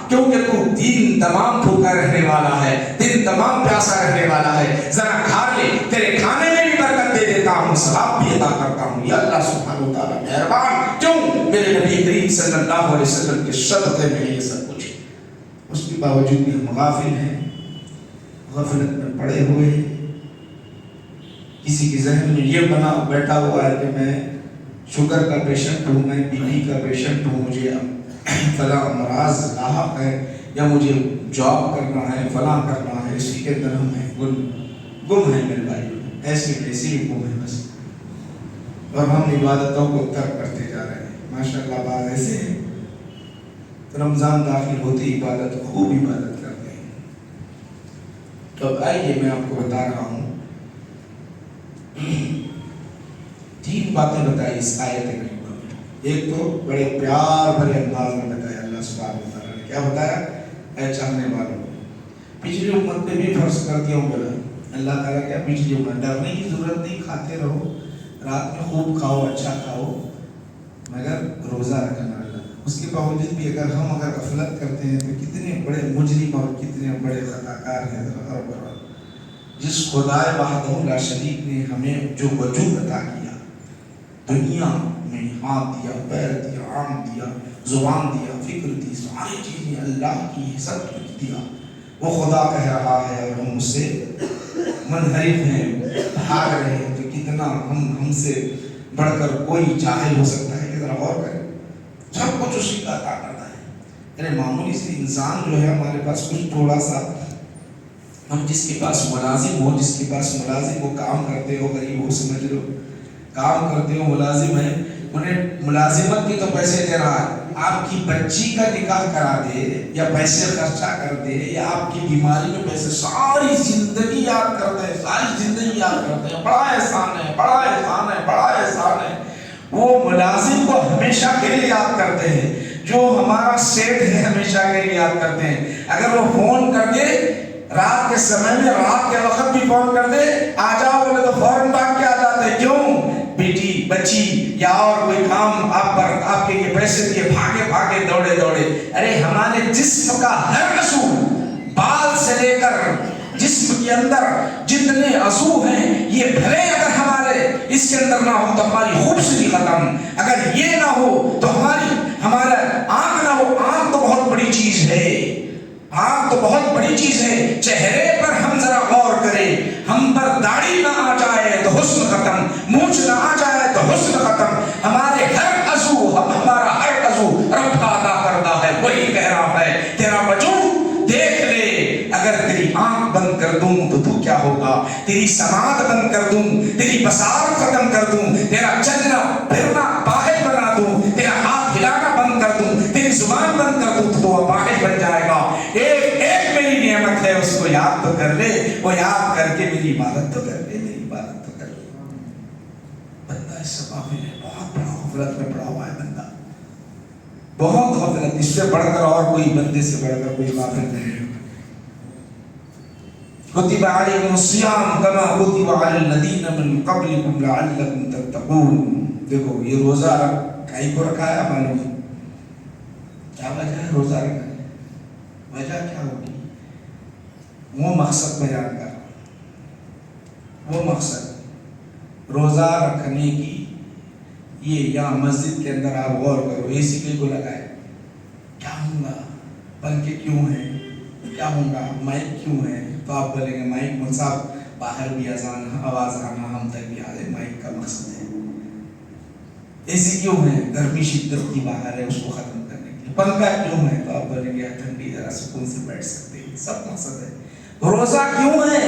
کیونکہ تو دن تمام بھوکا رہنے والا ہے، دن تمام پیاسا رہنے والا ہے، ذرا کھا لے، تیرے کھانے میں بھی برکت دے دیتا ہوں، ثواب بھی عطا کرتا ہوں۔ یا اللہ سبحانہ و تعالیٰ مہربان، کیوں؟ میرے نبی کریم صلی اللہ علیہ وسلم کے صدقے میں یہ سب کچھ، اس کے باوجود بھی ہم غافل ہیں، غفلت میں پڑے ہوئے ہیں۔ کسی کے ذہن میں یہ بنا بیٹھا ہوا ہے کہ میں شوگر کا پیشنٹ ہوں، میں بی پی کا پیشنٹ ہوں، مجھے فلاں امراض لاحق ہے، یا مجھے جاب کرنا ہے، فلاں کرنا ہے، اسی کے اندر ہم ہیں، گم ہیں میرے بھائی، ایسے ویسے ہی گم ہیں بس، اور ہم عبادتوں کو ترک کرتے جا رہے ہیں۔ ماشاءاللہ بعض ایسے ہیں رمضان داخل ہوتی عبادت، خوب عبادت کرتے ہیں۔ تو اب آئیے میں آپ کو بتا رہا ہوں، تین باتیں بتائی اس آیت کریمہ میں۔ ایک تو بڑے پیار بھرے انداز میں بتایا اللہ سبحانہ و تعالیٰ نے، کیا بتایا؟ اے چاہنے والوں، پچھلی امت پہ بھی فرض کر دیا ہوں بلا، اللہ تعالیٰ کیا پچھلی امت، ڈرنے کی ضرورت نہیں، کھاتے رہو، رات میں خوب کھاؤ، اچھا کھاؤ، مگر روزہ رکھنا اللہ۔ اس کے باوجود بھی اگر ہم غفلت کرتے ہیں تو کتنے بڑے مجرم اور کتنے بڑے خطاکار ہیں۔ جس خدائے وحدہ لا شریک نے ہمیں جو وجود عطا کیا، دنیا میں ہاتھ دیا، پیر دیا، آنکھ دیا، زبان دیا، فکر دی، ساری چیزیں اللہ کی، سب کچھ دیا، وہ خدا کہہ رہا ہے اور ہم اس سے منحرف ہیں، بھاگ رہے ہیں، تو کتنا ہم سے بڑھ کر کوئی جاہل ہو سکتا ہے کہ ذرا غور کریں، سب کچھ اسی کا عطا کرتا ہے۔ یعنی معمولی سی انسان جو ہے ہمارے پاس کچھ تھوڑا سا، ہم جس کے پاس ملازم ہو، جس کے پاس ملازم وہ کام کرتے ہو، غریب ہو سمجھ لو، کام کرتے ہو، ملازم ہے، انہیں ملازمت کے تو پیسے دے رہا ہے، آپ کی بچی کا نکاح کرا دے یا پیسے خرچہ کر دے یا آپ کی بیماری میں پیسے، ساری زندگی یاد کرتے ہیں، ساری زندگی یاد کرتے ہیں، بڑا احسان ہے، بڑا احسان ہے، بڑا احسان ہے۔ وہ ملازم کو ہمیشہ کے لیے یاد کرتے ہیں، جو ہمارا سیٹ ہے ہمیشہ کے لیے یاد کرتے ہیں۔ اگر وہ فون کر کے رات کے سمے میں رات کے وقت بھی فون کر دے آ جاؤ بولے تو فوراً بھاگ کے آ جاتے. کیوں؟ بیٹی بچی یا اور کوئی کام آپ پر آپ کے یہ پیسے دیے بھاگے بھاگے دوڑے دوڑے. ارے ہمارے جسم کا ہر عضو بال سے لے کر جسم کے اندر جتنے عضو ہیں یہ بھلے اگر ہمارے اس کے اندر نہ ہو تو ہماری خوبصورتی ختم. اگر یہ نہ ہو تو ہمارا آنکھ نہ ہو. آنکھ تو بہت بڑی چیز ہے. آنکھ تو بہت بڑی چیز ہے. چہرے پر ہم ذرا غور کریں. ہم پر داڑھی نہ آ جائے تو حسن ختم. مونچھ نہ آ جائے تو حسن ختم. ہمارے ہر عضو ہمارا ہر عضو رب کا ادا کرتا ہے. وہی کہہ رہا ہے تیرا وجود دیکھ لے. اگر تیری آنکھ بند کر دوں تو کیا ہوگا؟ تیری سماعت بند کر دوں, تیری بصارت ختم کر دوں, تیرا چلنا پھرنا باہر بنا دوں, تیرا ہاتھ ہلانا بند کر دوں, تیری زبان بند کر دوں تو وہ باہر بن جائے گا. ایک ایک میری نعمت ہے, اس کو یاد تو کر لے. وہ یاد کر کے میری عبادت تو کر لے, میری عبادت تو کر لے. بندہ اس سے غافل ہے, بہت بڑا غفلت میں پڑا ہوا ہے بندہ, بہت غفلت. اس سے بڑھ کر اور کوئی بندے سے بڑھ کر کوئی غافل نہیں ہے. کتب علیکم الصیام کما کتب علی الذین من قبلکم لعلکم تتقون. دیکھو یہ روزہ کائی کو رکھا ہے, معلوم ہے کیا وجہ ہے روزہ رکھا ہے؟ وجہ کیا ہوگی؟ وہ مقصد بیان کر. وہ مقصد روزہ رکھنے کی یہ یہاں مسجد کے اندر آپ غور کرو, اے سی کو لگائے کیا ہوں گا, پنکھے کیوں ہیں, کیا ہوں گا, مائک کیوں ہے, تو آپ بولیں گے مائک مول صاحب باہر بھی اذان آواز آنا ہم تک بھی آ جائے, مائک کا مقصد ہے. اے سی کیوں ہے؟ گرمی شدت کی باہر ہے, اس کو ختم کرنے کے لیے. پنکھا کیوں ہے؟ تو آپ بولیں گے ٹھنڈی ذرا سکون سے بیٹھ سکتے ہیں. سب مقصد ہے. روزہ کیوں ہے؟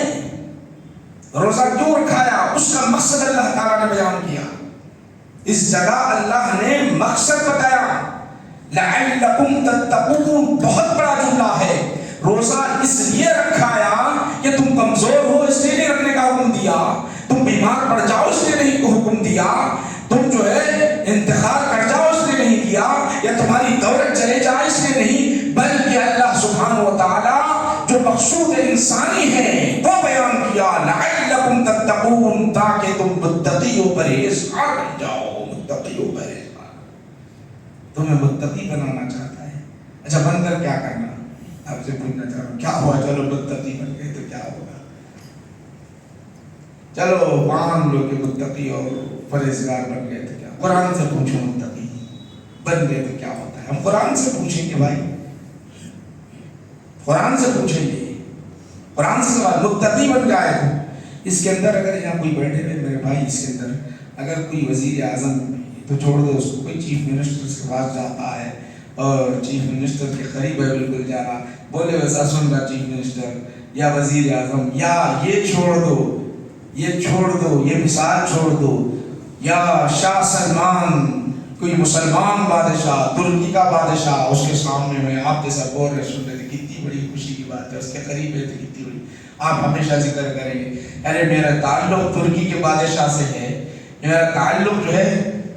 روزہ کیوں رکھایا؟ اس کا مقصد اللہ تعالیٰ نے بیان کیا. اس جگہ اللہ نے مقصد بتایا, لعلکم تتقون. بہت بڑا جملہ ہے. روزہ اس لیے رکھایا کہ تم کمزور ہو اس لیے نہیں رکھنے کا حکم دیا, تم بیمار پڑ جاؤ اس لیے نہیں حکم دیا, تم جو ہے انتخاب کر جاؤ اس لیے نہیں کیا, یا تمہاری دولت چلے جائے اس لیے نہیں, بلکہ اللہ سبحانہ و تعالی جو مقصود انسانی ہے وہ بیان کیا, لعلکم تتقون, تاکہ تم متقی و پرہیزگار بن جاؤ. متقی و پرہیزگار, تمہیں متقی بنانا چاہتا ہے. اچھا بن کر کیا کرنا؟ آپ سے پوچھنا چاہ رہا ہوں کیا ہوا؟ چلو متقی بن گئے تو کیا ہوگا؟ چلو مان لو کہ متقی اور پرہیزگار بن گئے تو کیا؟ قرآن سے پوچھو متقی بن گئے تو کیا ہوتا ہے. ہم قرآن سے پوچھیں گے بھائی, قرآن سے پوچھیں گے, قرآن سے سوال. متقی بن جائے تو اس کے اندر اگر یہاں کوئی بیٹھے ہوئے میرے بھائی, اس کے اندر اگر کوئی وزیر اعظم تو چھوڑ دو اس کو, کوئی چیف منسٹر کے پاس جاتا ہے اور چیف منسٹر کے قریب ہے بالکل جا رہا, بولے ویسا سن رہا چیف منسٹر یا وزیر اعظم, یا یہ چھوڑ دو, یہ چھوڑ دو, یہ مثال چھوڑ دو, یا شاہ سلمان کوئی مسلمان بادشاہ, ترکی کا بادشاہ, اس کے سامنے میں آپ جیسا بول رہے سن رہے تھے, کتنی بڑی خوشی کی بات ہے. اس کے قریب ہے تو کتنی بڑی, آپ ہمیشہ ذکر کریں گے ارے میرا تعلق ترکی کے بادشاہ سے ہے, میرا تعلق جو ہے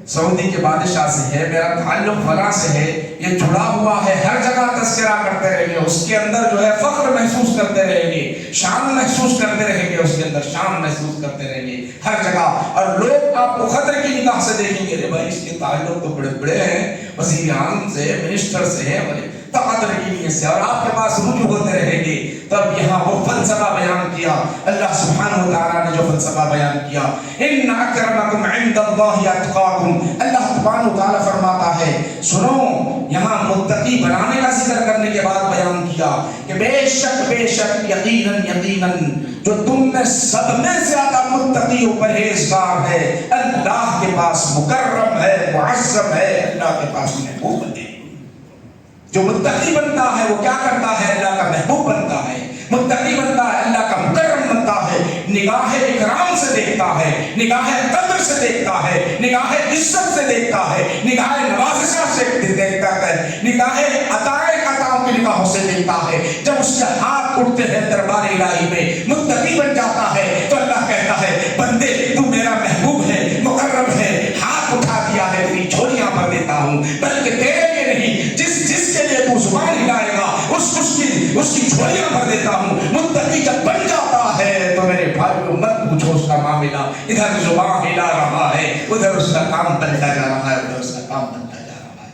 سعودی کے بادشاہ سے ہے, میرا تعلق فلاں سے ہے, یہ جڑا ہوا ہے. ہر جگہ تذکرہ کرتے رہیں گے, اس کے اندر جو ہے فخر محسوس کرتے رہیں گے, شان محسوس کرتے رہیں گے, اس کے اندر شان محسوس کرتے رہیں گے ہر جگہ. اور لوگ آپ کو خطر کی نگاہ سے دیکھیں گے, ارے بھائی اس کے تعلق تو بڑے بڑے ہیں, وزیر اعظم سے, منسٹر سے ہیں, بڑے قدر کی نیت سے, اور آپ کے پاس رجوع ہوتے رہیں گے. تب یہاں وہ فلسفہ بیان کیا اللہ سبحانہ وتعالی نے, جو فلسفہ بیان کیا, ان اکرمکم عند اللہ اتقاکم. اللہ سبحانہ وتعالی فرماتا ہے سنو, یہاں متقی بنانے کا ذکر کرنے کے بعد بیان کیا کہ بے شک یقیناً جو تم میں سب میں زیادہ متقی و پرہیزگار ہے اللہ کے پاس مکرم ہے, معظم ہے, اللہ کے پاس محبوب ہے. جو متقی بنتا ہے وہ کیا کرتا ہے؟ اللہ کا محبوب بنتا ہے. متقی بنتا ہے اللہ کا مکرم بنتا ہے, نگاہ اکرام سے دیکھتا ہے, نگاہ قدر سے دیکھتا ہے, نگاہ عزت سے دیکھتا ہے, نگاہ نوازشہ سے دیکھتا ہے, نگاہ عطاؤں کی نگاہوں سے دیکھتا ہے. جب اس کے ہاتھ اٹھتے ہیں دربار الہی میں, متقی بن جاتا ہے, تو اللہ کہتا ہے بندے تو میرا محبوب ہے, مکرم ہے, ہاتھ اٹھا دیا ہے تیری جھولیاں بھر دیتا ہوں. بلکہ تیرے لیے نہیں, جس کے لیے تو زبان ہلائے گا اس کی جھولیاں بھر دیتا ہوں. ادھر زبان ہلا رہا ہے، ادھر اس کا کام بنتا جا رہا ہے، ادھر اس کا کام بنتا جا رہا ہے۔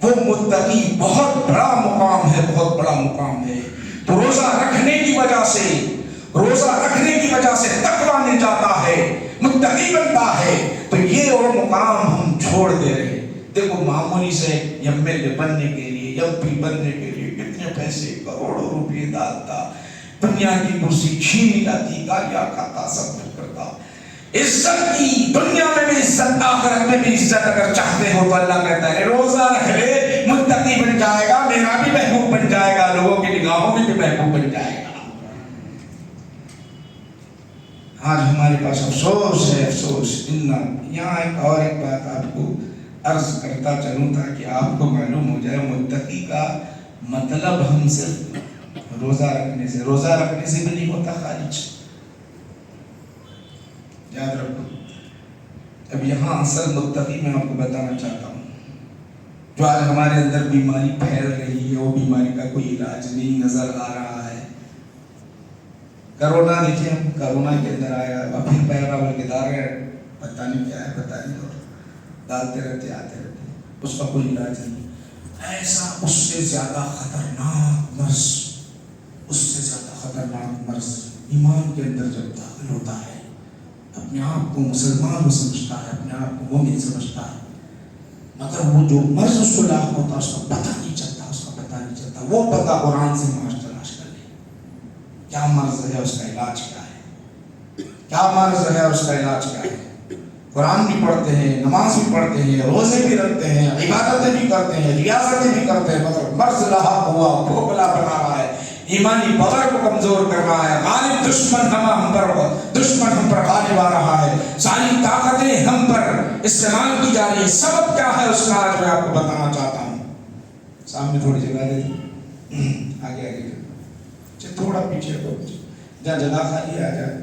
وہ متقی بہت بڑا مقام ہے، بہت بڑا مقام ہے۔ تو روزہ رکھنے کی وجہ سے، روزہ رکھنے کی وجہ سے تقویٰ مل جاتا ہے، متقی بنتا ہے۔ تو یہ وہ مقام ہم چھوڑ دے رہے ہیں۔ دیکھو معمولی سے ایم ایل اے بننے کے لیے، ایم پی بننے کے لیے کتنے پیسے، کروڑوں روپے ڈالتا، دنیا کی کرسی چھین جاتی، گالیاں کھاتا، سب کچھ کرتا۔ عزت کی دنیا میں بھی عزت، آخرت میں بھی عزت اگر چاہتے ہو تو اللہ کہتا ہے روزہ رکھ لے، متقی بن جائے گا، میرا بھی محبوب بن جائے گا، لوگوں کی نگاہوں میں بھی محبوب بن جائے گا۔ آج ہمارے پاس افسوس ہے، افسوس۔ یہاں ایک بات آپ کو عرض کرتا چلوں تاکہ آپ کو معلوم ہو جائے، متقی کا مطلب ہم صرف روزہ رکھنے سے بھی نہیں ہوتا خارج، یاد رکھو۔ اب یہاں اصل متقی میں آپ کو بتانا چاہتا ہوں، جو آج ہمارے اندر بیماری پھیل رہی ہے، وہ بیماری کا کوئی علاج نہیں نظر آ رہا ہے۔ کرونا دیکھیں، ہم کرونا کے اندر آیا، اب پھر پیغام کے دار ہے، پتہ نہیں کیا ہے، پتہ نہیں، اور ڈالتے رہتے آتے رہتے، اس کا کوئی علاج نہیں۔ ایسا اس سے زیادہ خطرناک مرض، اس سے زیادہ خطرناک مرض ایمان کے اندر جب داخل ہوتا ہے، اپنے آپ کو مسلمان وہ سمجھتا ہے، اپنے آپ کو مومن سمجھتا ہے، مگر وہ جو مرض اس کو لاحق ہوتا ہے اس کا پتہ نہیں چلتا، اس کا پتہ نہیں چلتا۔ وہ پتہ قرآن سے تلاش کر لے، کیا مرض ہے، اس کا علاج کیا ہے، کیا مرض ہے، اس کا علاج کیا ہے۔ قرآن بھی پڑھتے ہیں، نماز بھی پڑھتے ہیں، روزے بھی رکھتے ہیں، عبادتیں بھی کرتے ہیں، ریاضتیں بھی کرتے ہیں، مگر مرض لاحق ہوا، کھوکھلا بنا رہا ہے، ایمانی پاور کو کمزور کر رہا ہے، غالب دشمن ہم پر غالب آ رہا ہے، ساری طاقتیں ہم پر استعمال کی جا رہی ہے۔ سبب کیا ہے اس کا آج میں آپ کو بتانا چاہتا ہوں۔ سامنے تھوڑی جگہ دے دیں، آگے تھوڑا پیچھے جہاں جگہ خالی آ جائے،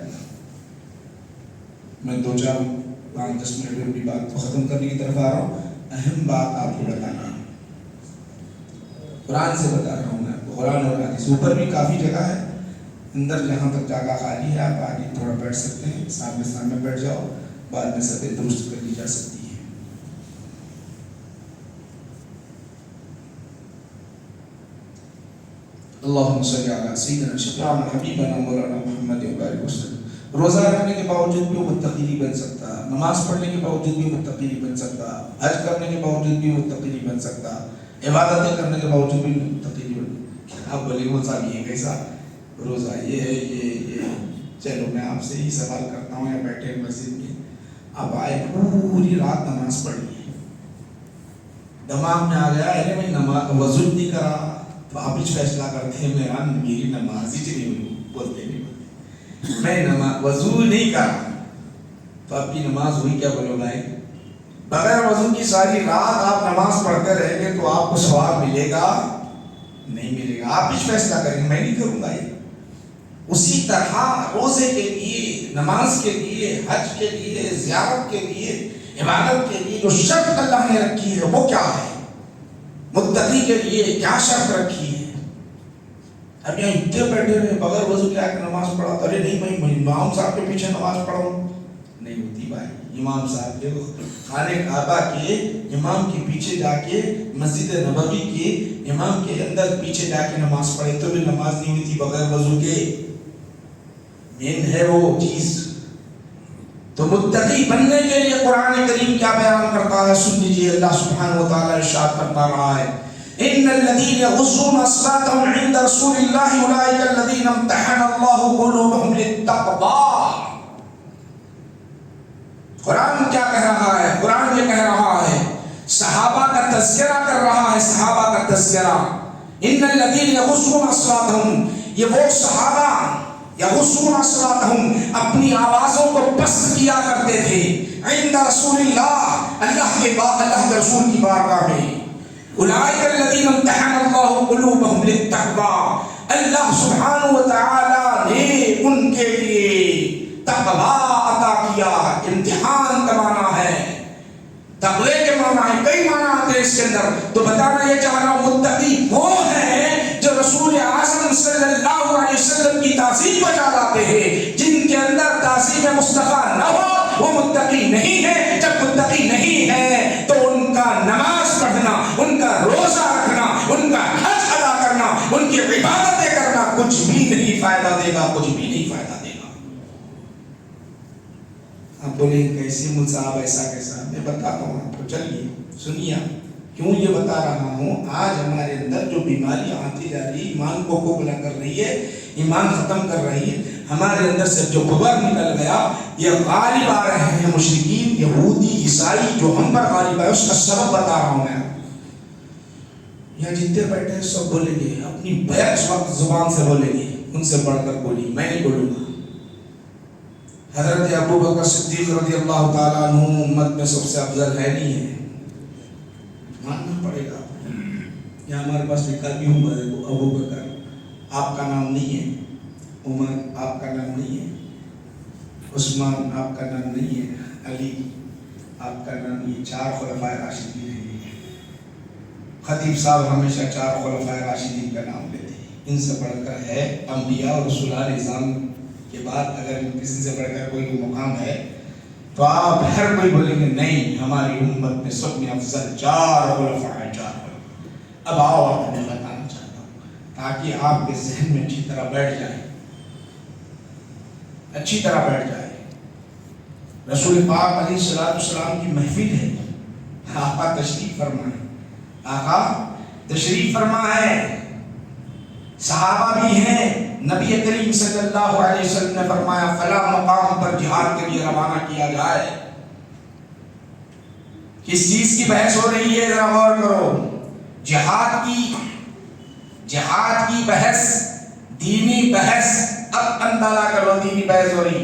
میں 2-4-5-10 منٹ میں اپنی بات کو ختم کرنے کی طرف آ رہا ہوں۔ اہم بات آپ کو بتانا ہے، قرآن سے بتا رہا ہوں میں آپ کو، قرآن اور حدیث، اوپر بھی کافی جگہ ہے، اندر جہاں تک جگہ خالی ہے آپ آگے تھوڑا بیٹھ سکتے ہیں، سامنے بیٹھ جاؤ، بعد میں سب درست کر لی جا سکتی ہے۔ اللہم صلی علی سیدنا شفیعنا حبیبنا مولانا محمد وبارک وسلم۔ روزہ رکھنے کے باوجود بھی وہ متقی نہیں بن سکتا، نماز پڑھنے کے باوجود بھی متقی نہیں بن سکتا، حج کرنے کے باوجود بھی متقی نہیں بن سکتا، عبادتیں کرنے کے باوجود بھی متقی نہیں بن سکتا۔ آپ بولے وہ صاحب یہ کیسا روزہ، یہ ہے یہ چلو میں آپ سے ہی سوال کرتا ہوں، یا بیٹھے مسجد میں آپ آئے پوری رات نماز پڑھی، دماغ میں آ گیا ارے میں نماز وضو نہیں کرا، تو آپ ہی فیصلہ کرتے ہیں میری نماز ہی نہیں ہوئی، بولتے نہیں میں نماز وضو نہیں کرا، تو آپ کی نماز ہوئی کیا؟ بولو بھائی، بغیر وضو کی ساری رات آپ نماز پڑھتے رہیں گے تو آپ کو ثواب ملے گا؟ نہیں ملے گا، آپ ہی فیصلہ کریں گے، میں نہیں کروں گا یہ۔ اسی طرح روزے کے لیے، نماز کے لیے، حج کے لیے، زیارت کے لیے، عبادت کے لیے جو شرط اللہ نے رکھی ہے وہ کیا ہے؟ متقی کے لیے کیا شرط رکھی ہے؟ اب یہاں اتنے بیٹھے ہوئے بغیر وضو کے آ کے نماز پڑھا، ارے نہیں میں امام صاحب کے پیچھے نماز پڑھاؤں، نہیں ہوتی بھائی۔ امام صاحب کے خانہ کعبہ کے امام کے پیچھے جا کے، مسجد نبوی کے امام کے اندر پیچھے جا کے نماز پڑھے تو بھی نماز نہیں ہوتی بغیر وضو کے، مین ہے وہ چیز۔ تو متقی بننے کے لیے قرآن کریم کیا بیان کرتا ہے سن لیجیے، اللہ سبحانہ و تعالی ارشاد کرتا رہا ہے، ان الذين يغضون اصواتهم عند رسول الله اولئك الذين امتحن الله قلوبهم للتقوى۔ قرآن کیا کہہ رہا ہے؟ قرآن یہ کہہ رہا ہے، صحابہ کا تذکرہ کر رہا ہے، صحابہ کا تذکرہ۔ ان الذين يغضون اصواتهم، یہ وہ صحابہ یغضون اصواتهم اپنی آوازوں کو پست کیا کرتے تھے، عند رسول اللہ، اللہ کے رسول کی بارگاہ میں، اولئک الذین امتحن اللہ قلوبہم للتقوی، اللہ سبحانہ و تعالی نے ان کے لیے تقوی عطا کیا۔ امتحان کا معنی ہے، تقوی کے معنی ہے، کئی معنی آتے ہیں اس کے اندر، تو بتانا یہ چاہ رہا ہوں متقی وہ ہیں جو رسول اعظم صلی اللہ علیہ وسلم کی تعظیم بجا لاتے ہیں، جن کے اندر تعظیم مصطفیٰ نہ ہو وہ متقی نہیں ہے. جب متقی نہیں ہے تو ان کا نماز پڑھنا، ان کا روزہ رکھنا، ان کا حج ادا کرنا، ان کی عبادتیں کرنا کچھ بھی نہیں فائدہ دے گا، کچھ بھی نہیں فائدہ دے گا. آپ بولیں کیسے مجھ صاحب ایسا کیسا؟ میں بتاتا ہوں آپ کو، چلیے سنیے. کیوں یہ بتا رہا ہوں؟ آج ہمارے اندر جو بیماریاں آتی جا رہی، ایمان کو کھوکھلا کر رہی ہے، ایمان ختم کر رہی ہے، ہمارے اندر سے جو غبار نکل گیا، یہ غالب آ رہے ہیں مشرکین، یہودی، عیسائی جو ہم پر غالب آئے، اس کا سبب بتا رہا ہوں میں. یہاں جتنے بیٹھے ہیں سب بولیں گے، اپنی بیک وقت زبان سے بولیں گے، ان سے بڑھ کر بولی، میں نہیں بولوں گا. حضرت ابو بکر صدیق رضی اللہ تعالیٰ عنہ امت میں سب سے افضل ہے نہیں ہے، ماننا پڑے گا. یہاں ہمارے پاس لکھا بھی ہوں ابو بکر آپ کا نام نہیں ہے، عمر آپ کا نام نہیں ہے، عثمان آپ کا نام نہیں ہے، علی آپ کا نام نہیں ہے. 4 خلفائے راشدین ہیں. خطیب صاحب ہمیشہ 4 خلفائے راشدین کا نام لیتے ہیں. ان سے بڑھ کر ہے انبیاء اور رسولان نظام کے بعد اگر کسی سے بڑھ کر کوئی مقام ہے تو آپ ہر کوئی بولیں گے نہیں، ہماری امت میں سب میں افضل 4 خلفاء ہیں، 4 خلفاء. اب آؤ آپ میں بتانا چاہتا ہوں تاکہ آپ کے ذہن میں اچھی طرح بیٹھ جائے، اچھی طرح بیٹھ جائے. رسول پاک علیہ السلام کی محفل ہے، آقا تشریف فرمائے، آقا تشریف فرما ہے، صحابہ بھی ہیں. نبی کریم صلی اللہ علیہ وسلم نے فرمایا فلاں مقام پر جہاد کے لیے روانہ کیا جائے. کس چیز کی بحث ہو رہی ہے ذرا غور کرو. جہاد کی بحث، دینی بحث. اب اندازہ کرو دینی بحث ہو رہی.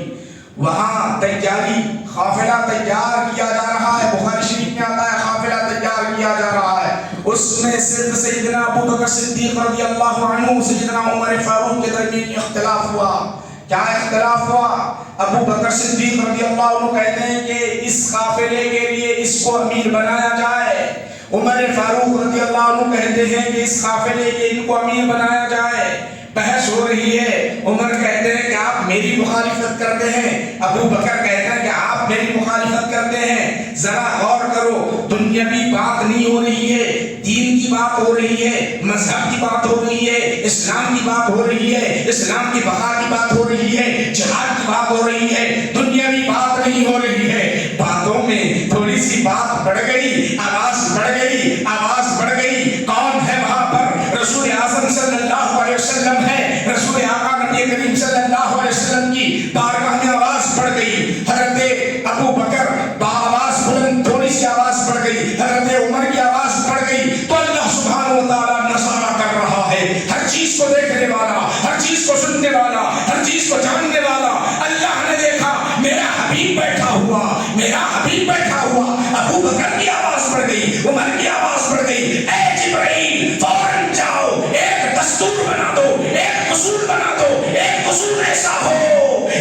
وہاں تیاری، قافلہ تیار کیا جا رہا ہے. بخاری شریف میں آتا ہے قافلہ تیار کیا جا رہا ہے. اس میں صرف سیدنا ابو بکر صدیق رضی اللہ عنہ سیدنا عمر فاروق کے درمیان اختلاف ہوا. کیا اختلاف ہوا؟ ابو بکر صدیق رضی اللہ عنہ کہتے ہیں کہ اس قافلے کے لیے اس کو امیر بنایا جائے. عمر فاروق رضی اللہ عنہ کہتے ہیں کہ اس قافلے کے ان کو امیر بنایا جائے. بحث ہو رہی ہے. عمر کہتے ہیں کہ آپ میری مخالفت کرتے ہیں، ابو بکر کہتے ہیں کہ آپ میری مخالفت کرتے ہیں. ذرا غور کرو، دنیاوی بات نہیں ہو رہی ہے، دین کی بات ہو رہی ہے، مذہب کی بات ہو رہی ہے، اسلام کی بات ہو رہی ہے، اسلام کی بقا کی بات ہو رہی ہے، جہاد کی بات ہو رہی ہے. دنیاوی بات نہیں ہو رہی ہے. باتوں میں تھوڑی سی بات بڑھ گئی، آواز بڑھ گئی، آواز بڑھ گئی. کون ہے وہاں پر؟ رسول اعظم صلی اللہ علیہ وسلم ہے. رسول آقا نبی کریم صلی اللہ علیہ وسلم کی بارگاہ میں آواز بڑھ گئی. حضرت ابو بکر آواز بلند، تھوڑی سی آواز بڑھ گئی. حضرت عمر کی آواز بڑھ گئی. تو اللہ سبحانہ و تعالیٰ نظارہ کر رہا ہے، ہر چیز کو دیکھنے والا، ہر چیز کو سننے والا، ہر چیز کو جاننے والا. اللہ نے دیکھا میرا حبیب بیٹھا ہوا، میرا حبیب بیٹھا ہوا. ابو بکر کی آواز بڑھ گئی، عمر کی آواز بڑھ گئی. اے جبرائیل فوراً جاؤ، ایک دستور بنا دو، ایک اصول بنا دو. ایک اصول ایسا ہو،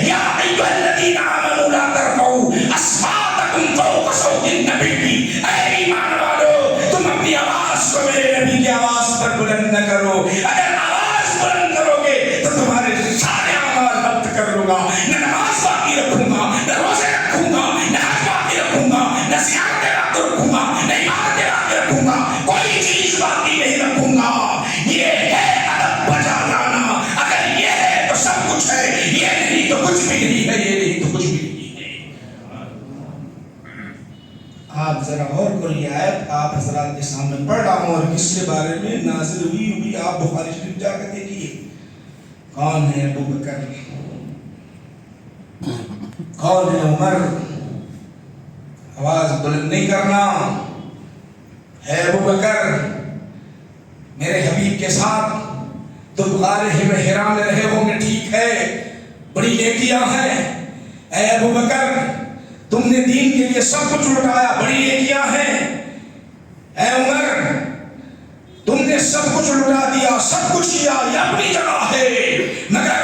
یا ایھا الذین آمنوا لا ترفعوا اصواتکم فوق صوت النبی. اے ایمان والو، تم اپنی آواز کو میرے نبی کی آواز پر بلند نہ کرو. اگر آواز بلند کرو گے تو تمہارے سارے اعمال ضبط کر لوں گا. نہ نماز باقی رکھوں گا، نہ روزے رکھوں گا، نہ حج باقی رکھوں گا، نہ زیارتیں باقی رکھوں گا، نہ عبادتیں باقی رکھوں گا. کوئی چیز باقی نہیں رکھوں گا. یہ ہے ادب بجا لانا. اگر یہ ہے تو سب کچھ ہے، یہ نہیں تو کچھ بھی نہیں ہے، یہ نہیں تو کچھ بھی نہیں ہے. آپ ذرا غور کرو، یہ آیت آپ حضرات کے سامنے پڑھ رہا ہوں اور کس کے بارے میں نازل ہوئی آپ بخاری شریف جا کر دیکھیے. کون ہے ابو بکر؟ کون ہے عمر؟ آواز بلند نہیں کرنا. ہے ابو بکر میرے حبیب کے ساتھ تم غار حرا میں رہے ہوں گے، ٹھیک ہے، بڑی نیکیاں ہیں. اے ابو بکر تم نے دین کے لیے سب کچھ لٹایا، بڑی نیکیاں ہیں. اے عمر تم نے سب کچھ لٹا دیا، سب کچھ کیا، یہ اپنی جگہ ہے. مگر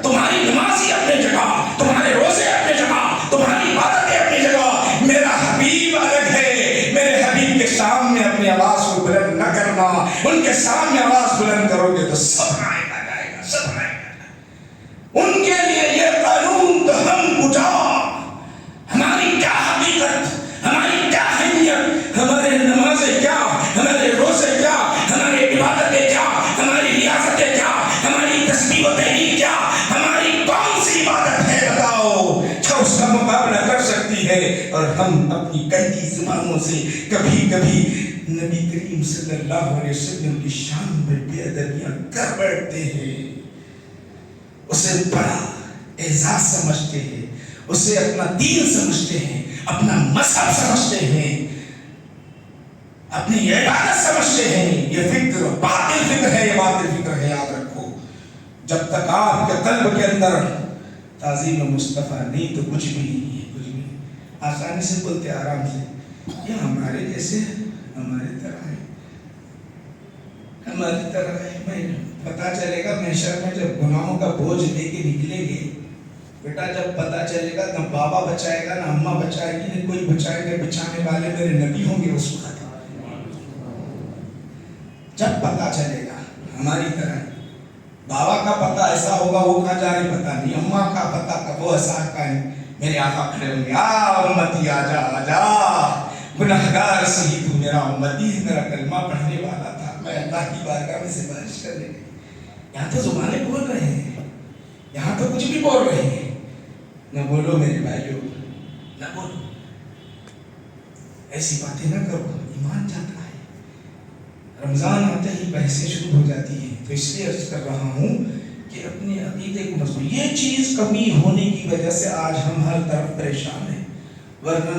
تمہاری نمازی اپنی جگہ، تمہارے روزے اپنی جگہ، تمہاری عبادتیں اپنی جگہ. میرا حبیب الگ ہے. میرے حبیب کے سامنے اپنی آواز کو بلند نہ کرنا. ان کے سامنے آواز بلند کرو گے تو سب آئے گا، جائے گا، سب آئے گا. ان کے لیے یہ قانون تو ہم کجا کرتی ہے اور ہم اپنی کہتی زبانوں سے کبھی کبھی نبی کریم صلی اللہ علیہ وسلم کی شان میں بے ادبیاں کر بیٹھتے ہیں. اسے بڑا اعزاز سمجھتے ہیں, اسے اپنا دین سمجھتے ہیں, اپنا مذہب سمجھتے ہیں, اپنی عبادت سمجھتے ہیں. یہ فکر باطل فکر ہے, یہ باطل فکر ہے, یاد رکھو. جب تک آپ کے قلب کے اندر تعظیم مصطفیٰ نہیں تو کچھ بھی نہیں ہے, کچھ بھی. آسانی سے بولتے, آرام سے, یہ ہمارے جیسے ہماری طرح ہے, ہماری طرح ہے. میں پتا چلے گا محشر میں جب گناہوں کا بوجھ لے کے نکلیں گے بیٹا, جب پتا چلے گا نہ بابا بچائے گا, نہ اماں بچائے گی, نہ کوئی بچائے گا, بچانے والے میرے نبی ہوں گے اس وقت. جب پتا چلے گا ہماری طرح, بابا کا پتا ایسا ہوگا وہ کہاں جا رہے پتا نہیں, اماں کا پتا وہ ایسا کا ہے, میرے آقا کھڑے ہوں گے, امتی آجا آجا, گناہگار سہی تو میرا امتی, میرا کلمہ پڑھنے والا تھا, میں اللہ کی بارگاہ میں سفارش کرنے گئی. یہاں تو زبانیں بول رہے ہیں, یہاں تو کچھ بھی بول رہے ہیں. نہ بولو میرے بھائیو, نہ بولو, ایسی باتیں نہ کرو, ایمان جاتا ہے. رمضان آتے ہی بحثیں شروع ہو جاتی ہیں, تو اس لیے عرض کر رہا ہوں کہ اپنے عقیدے کو مضبوط, یہ چیز کمی ہونے کی وجہ سے آج ہم ہر طرف پریشان ہیں, ورنہ